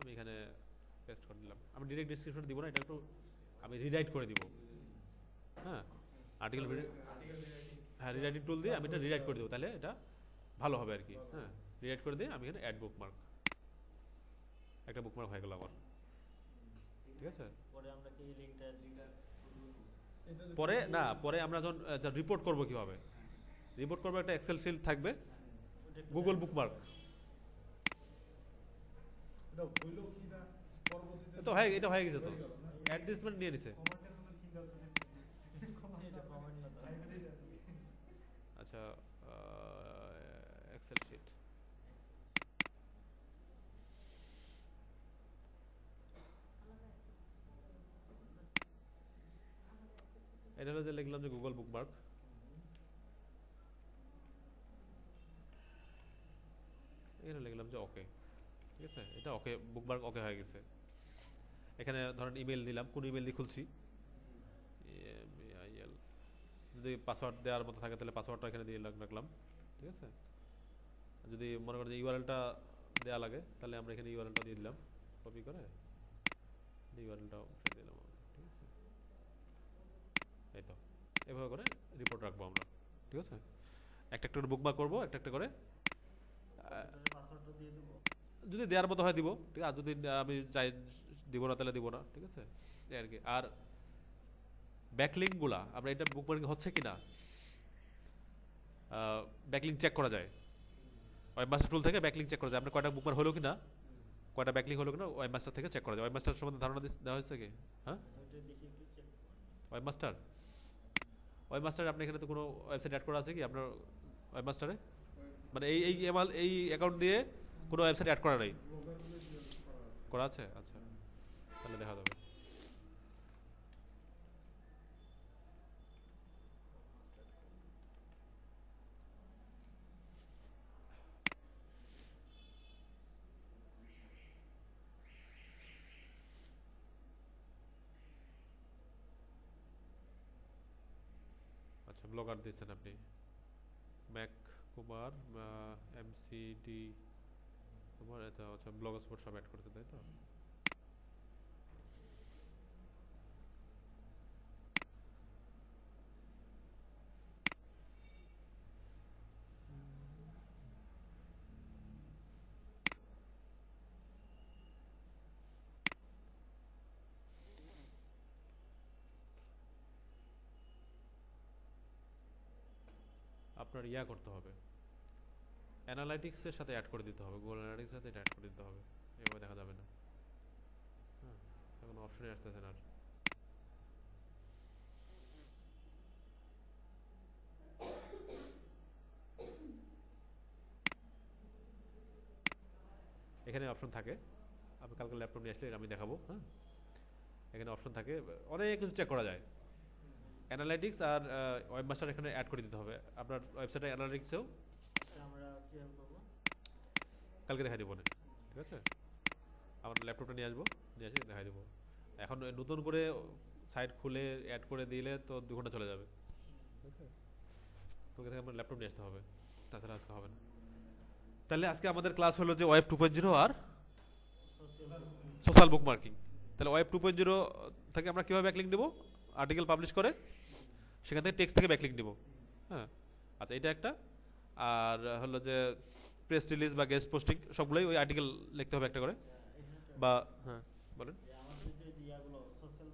আমি এখানে পেস্ট করে দিলাম। আমি ডিরেক্ট ডিসক্রিপশন দিব না, এটা একটু আমি রিরাইট করে দিব। হ্যাঁ আর্টিকেল হ্যাঁ রিরাইটিং টুল দিয়ে আমি এটা রিরাইট করে দেবো, তাহলে এটা ভালো হবে আর কি। হ্যাঁ রিরাইট করে দিয়ে আমি এখানে অ্যাড বুকমার্ক, একটা বুকমার্ক হয়ে গেল আমার, ঠিক আছে। পরে আমরা কি লিংকটা এটা যে পরে না, পরে আমরা যখন রিপোর্ট করবো কিভাবে, রিপোর্ট করবো একটা এক্সেল শিট থাকবে গুগল বুকমার্ক, এটা হইলো কি না পরবর্তীতে তো হয়ে এটা হয়ে গেছে তো, হয়ে গেল না? অ্যাডভার্টাইজমেন্ট নিয়ে নিছে। এটা কমেন্ট না তো আচ্ছা এক্সেল শিট, এটা হলো যে লিখলাম যে গুগল বুকমার্ক, এখানে লিখলাম যে ওকে, ঠিক আছে। এটা ওকে বুকমার্ক ওকে হয়ে গেছে। এখানে ধরেন ইমেল দিলাম, কোন ইমেল দিয়ে খুলছি, email, যদি পাসওয়ার্ড দেওয়ার মতো থাকে তাহলে পাসওয়ার্ডটা এখানে দিয়ে রাখলাম, ঠিক আছে। যদি মনে করেন যে ইউআরএলটা দেওয়া লাগে তাহলে আমরা এখানে ইউআরএলটা দিয়ে দিলাম, কপি করে ইউআরএলটাও দিলাম, ঠিক আছে। এই তো এভাবে করে রিপোর্ট রাখবো আমরা, ঠিক আছে। একটা একটা করে বুকমার্ক করবো, একটা একটা করে, পাসওয়ার্ডটা দিয়ে দেবো। যদি দেওয়ার মতো হয় দিব, ঠিক আছে। যদি আমি চাই দিব না তাহলে দিব না, ঠিক আছে, এই আর কি। আর ব্যাকলিংকগুলা আমরা এটা বুকমার্কিং হচ্ছে কিনা ব্যাকলিং চেক করা যায়, ওয়েবমাস্টার টুল থেকে ব্যাকলিং চেক করা যায়। আপনার কয়টা বুকমার্ক হলো কিনা, কয়টা ব্যাকলিং হলো কিনা ওয়েবমাস্টার থেকে চেক করা যায়। ওয়েবমাস্টার সম্বন্ধে ধারণা দেওয়া হয়েছে কি? হ্যাঁ ওটা দেখি একটু চেক ওয়েবমাস্টার, ওয়েবমাস্টার আপনি এখানে তো কোনো ওয়েবসাইট অ্যাড করা আছে কি আপনার ওয়েবমাস্টারে? মানে এই অ্যাকাউন্ট দিয়ে কোনো ওয়েবসাইট অ্যাড করা নাই, ব্লগারগুলো দিয়ে করা আছে। করা আছে? আচ্ছা তাহলে দেখা যাবে। আচ্ছা ব্লগার দিয়েছেন আপনি, ম্যাক কুমার এমসিডি কুমার, এটা আচ্ছা ব্লগার স্পট সব অ্যাড করেছে তাই তো। আপনার ইয়া করতে হবে, অ্যানালাইটিক্সের সাথে অ্যাড করে দিতে হবে, গুগল অ্যানালাইটিক্সের সাথে এটা অ্যাড করে দিতে হবে, এভাবে দেখা যাবে না। হ্যাঁ এখন অপশনই আসতেছে না আর। এখানে অপশন থাকে, আপনি কালকে ল্যাপটপ নিয়ে আসলে আমি দেখাবো। হ্যাঁ এখানে অপশন থাকে, অনেক কিছু চেক করা যায়। অ্যানালাইটিক্স আর ওয়েবমাস্টার এখানে অ্যাড করে দিতে হবে। আপনার ওয়েবসাইটে অ্যানালাইটিক্সেও আমরা কিভাবে করবো? কালকে দেখাই দেবো না, ঠিক আছে। আমার ল্যাপটপটা নিয়ে আসবো, নিয়ে এসে দেখাই দেবো। এখন নতুন করে সাইট খুলে অ্যাড করে দিলে তো 2 ঘন্টা চলে যাবে, ঠিক আছে। তোকে থেকে আমার ল্যাপটপ নিয়ে আসতে হবে, তাছাড়া আজকে হবে না। তাহলে আজকে আমাদের ক্লাস হলো যে ওয়েব 2.0 আর সোশ্যাল বুকমার্কিং। তাহলে ওয়েব 2.0 থেকে আমরা কীভাবে ব্যাকলিংক দেবো, আর্টিকেল পাবলিশ করে সেখান থেকে টেক্সট থেকে ব্যাকলিংক দেবো। হ্যাঁ আচ্ছা এটা একটা। আর হলো যে প্রেস রিলিজ বা গেস্ট পোস্টিং সবগুলোই ওই আর্টিকেল লিখতে হবে একটা করে, বা হ্যাঁ বলেন। যে আমাদের যে ইয়াগুলো সোশ্যাল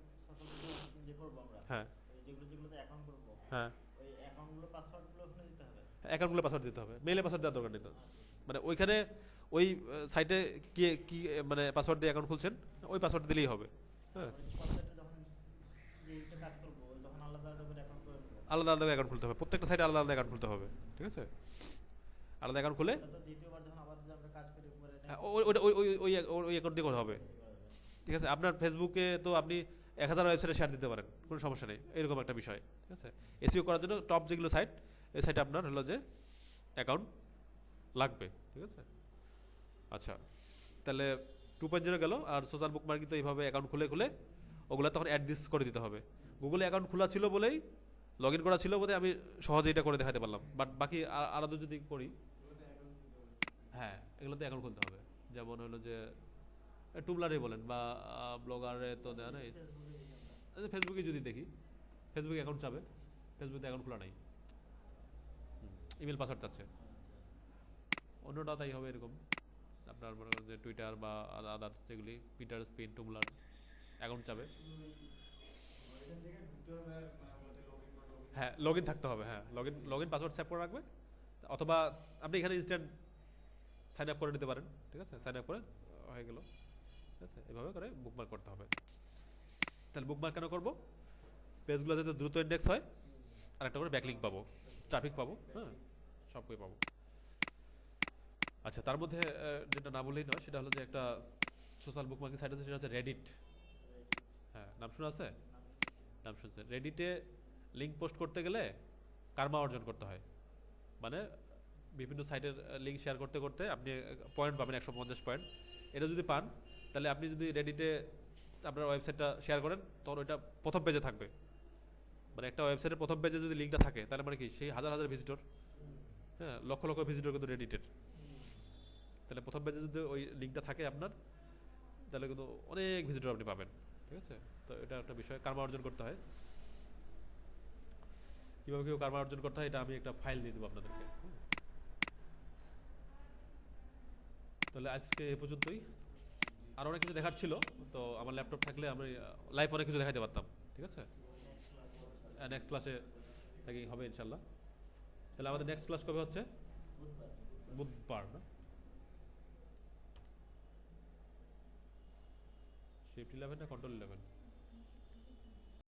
যে করবো আমরা, হ্যাঁ যেগুলোতে অ্যাকাউন্ট করবো, হ্যাঁ ওই অ্যাকাউন্টগুলো পাসওয়ার্ডগুলো ওখানে দিতে হবে। অ্যাকাউন্টগুলো পাসওয়ার্ড দিতে হবে, মেইলে পাসওয়ার্ড দেওয়ার দরকার নেই তো। মানে ওইখানে ওই সাইটে কি মানে পাসওয়ার্ড দিয়ে অ্যাকাউন্ট খুলছেন ওই পাসওয়ার্ড দিলেই হবে। হ্যাঁ ওয়েবসাইটে যখন যেটা কাজ করবো তখন আলাদা আলাদা করে অ্যাকাউন্ট করে নেবো। আলাদা আলাদা অ্যাকাউন্ট খুলতে হবে, প্রত্যেকটা সাইটে আলাদা আলাদা অ্যাকাউন্ট খুলতে হবে, ঠিক আছে। আলাদা অ্যাকাউন্ট খুলে তো দ্বিতীয়বার যখন আবার যদি আমরা কাজ করি পরে ওই অ্যাকাউন্ট দিয়ে করা হবে, ঠিক আছে। আপনার ফেসবুকে তো আপনি 1000 ওয়েবসাইটে শেয়ার দিতে পারেন, কোনো সমস্যা নেই, এরকম একটা বিষয়, ঠিক আছে। এসইও করার জন্য টপ যেগুলো সাইট, এই সাইটে আপনার হলো যে অ্যাকাউন্ট লাগবে, ঠিক আছে। আচ্ছা তাহলে 2.0 গেল। আর সোশ্যাল বুকমার্কিং তো এইভাবে অ্যাকাউন্ট খুলে খুলে ওগুলো তখন অ্যাড্রেস করে দিতে হবে। গুগলে অ্যাকাউন্ট খোলা ছিল বলেই, লগ ইন করা ছিল বলে আমি সহজে এটা করে দেখাতে পারলাম। বাট বাকি আলাদা যদি করি, হ্যাঁ এগুলোতে অ্যাকাউন্ট খুলতে হবে। যেমন হলো যে টুবলারে বলেন বা ব্লগারে তো দেওয়া নেই, ফেসবুকে যদি দেখি, ফেসবুকে অ্যাকাউন্ট চাবে, ফেসবুকে অ্যাকাউন্ট খোলা নাই, ইমেল পাসওয়ার্ড চাচ্ছে। অন্যটা তাই হবে এরকম, আপনার মনে করেন যে টুইটার বা আদার্স যেগুলি পিটার স্পিন টুমলার অ্যাকাউন্ট চাবে। এখান থেকে ঢুকতে হবে আর মানে বলতে লগইন হ্যাঁ লগ ইন থাকতে হবে, হ্যাঁ লগ ইন পাসওয়ার্ড সেভ করে রাখবে, অথবা আপনি এখানে ইনস্ট্যান্ট সাইন আপ করে নিতে পারেন, ঠিক আছে, সাইন আপ করে হয়ে গেল, ঠিক আছে, এভাবে করে বুকমার্ক করতে হবে। তাহলে বুকমার্ক কেন করবো? পেজগুলো যাতে দ্রুত ইন্ডেক্স হয়, আর একটা করে ব্যাকলিঙ্ক পাবো, ট্রাফিক পাবো, হ্যাঁ সবই পাবো। আচ্ছা, তার মধ্যে যেটা না বললেই নয় সেটা হলো যে একটা সোশ্যাল বুকমার্কিং সাইট আছে, সেটা হচ্ছে রেডিট। হ্যাঁ, নাম শোনা আছে? নাম শুনছেন। রেডিটে লিঙ্ক পোস্ট করতে গেলে কার্মা অর্জন করতে হয়, মানে বিভিন্ন সাইটের লিঙ্ক শেয়ার করতে করতে আপনি পয়েন্ট পাবেন 150 পয়েন্ট। এটা যদি পান তাহলে আপনি যদি রেডিটে আপনার ওয়েবসাইটটা শেয়ার করেন তখন ওইটা প্রথম পেজে থাকবে। মানে একটা ওয়েবসাইটের প্রথম পেজে যদি লিঙ্কটা থাকে তাহলে মানে কি সেই হাজার হাজার ভিজিটর, হ্যাঁ লক্ষ লক্ষ ভিজিটর কিন্তু রেডিটের, তাহলে প্রথম পেজে যদি ওই লিঙ্কটা থাকে আপনার তাহলে কিন্তু অনেক ভিজিটর আপনি পাবেন, ঠিক আছে। তো এটা একটা বিষয়, কার্মা অর্জন করতে হয়। কীভাবে কেউ কার্মা অর্জন করতে হয় এটা আমি একটা ফাইল দিয়ে দেবো আপনাদেরকে। তাহলে আজকে এ পর্যন্তই। আর অনেক কিছু দেখার ছিল, তো আমার ল্যাপটপ থাকলে আমি লাইভ অনেক কিছু দেখাতে পারতাম, ঠিক আছে। নেক্সট ক্লাসে থাকি হবে ইনশাল্লাহ। তাহলে আমাদের নেক্সট ক্লাস কবে হচ্ছে? বুধবার না? শিফট 11 না কন্ট্রোল 11?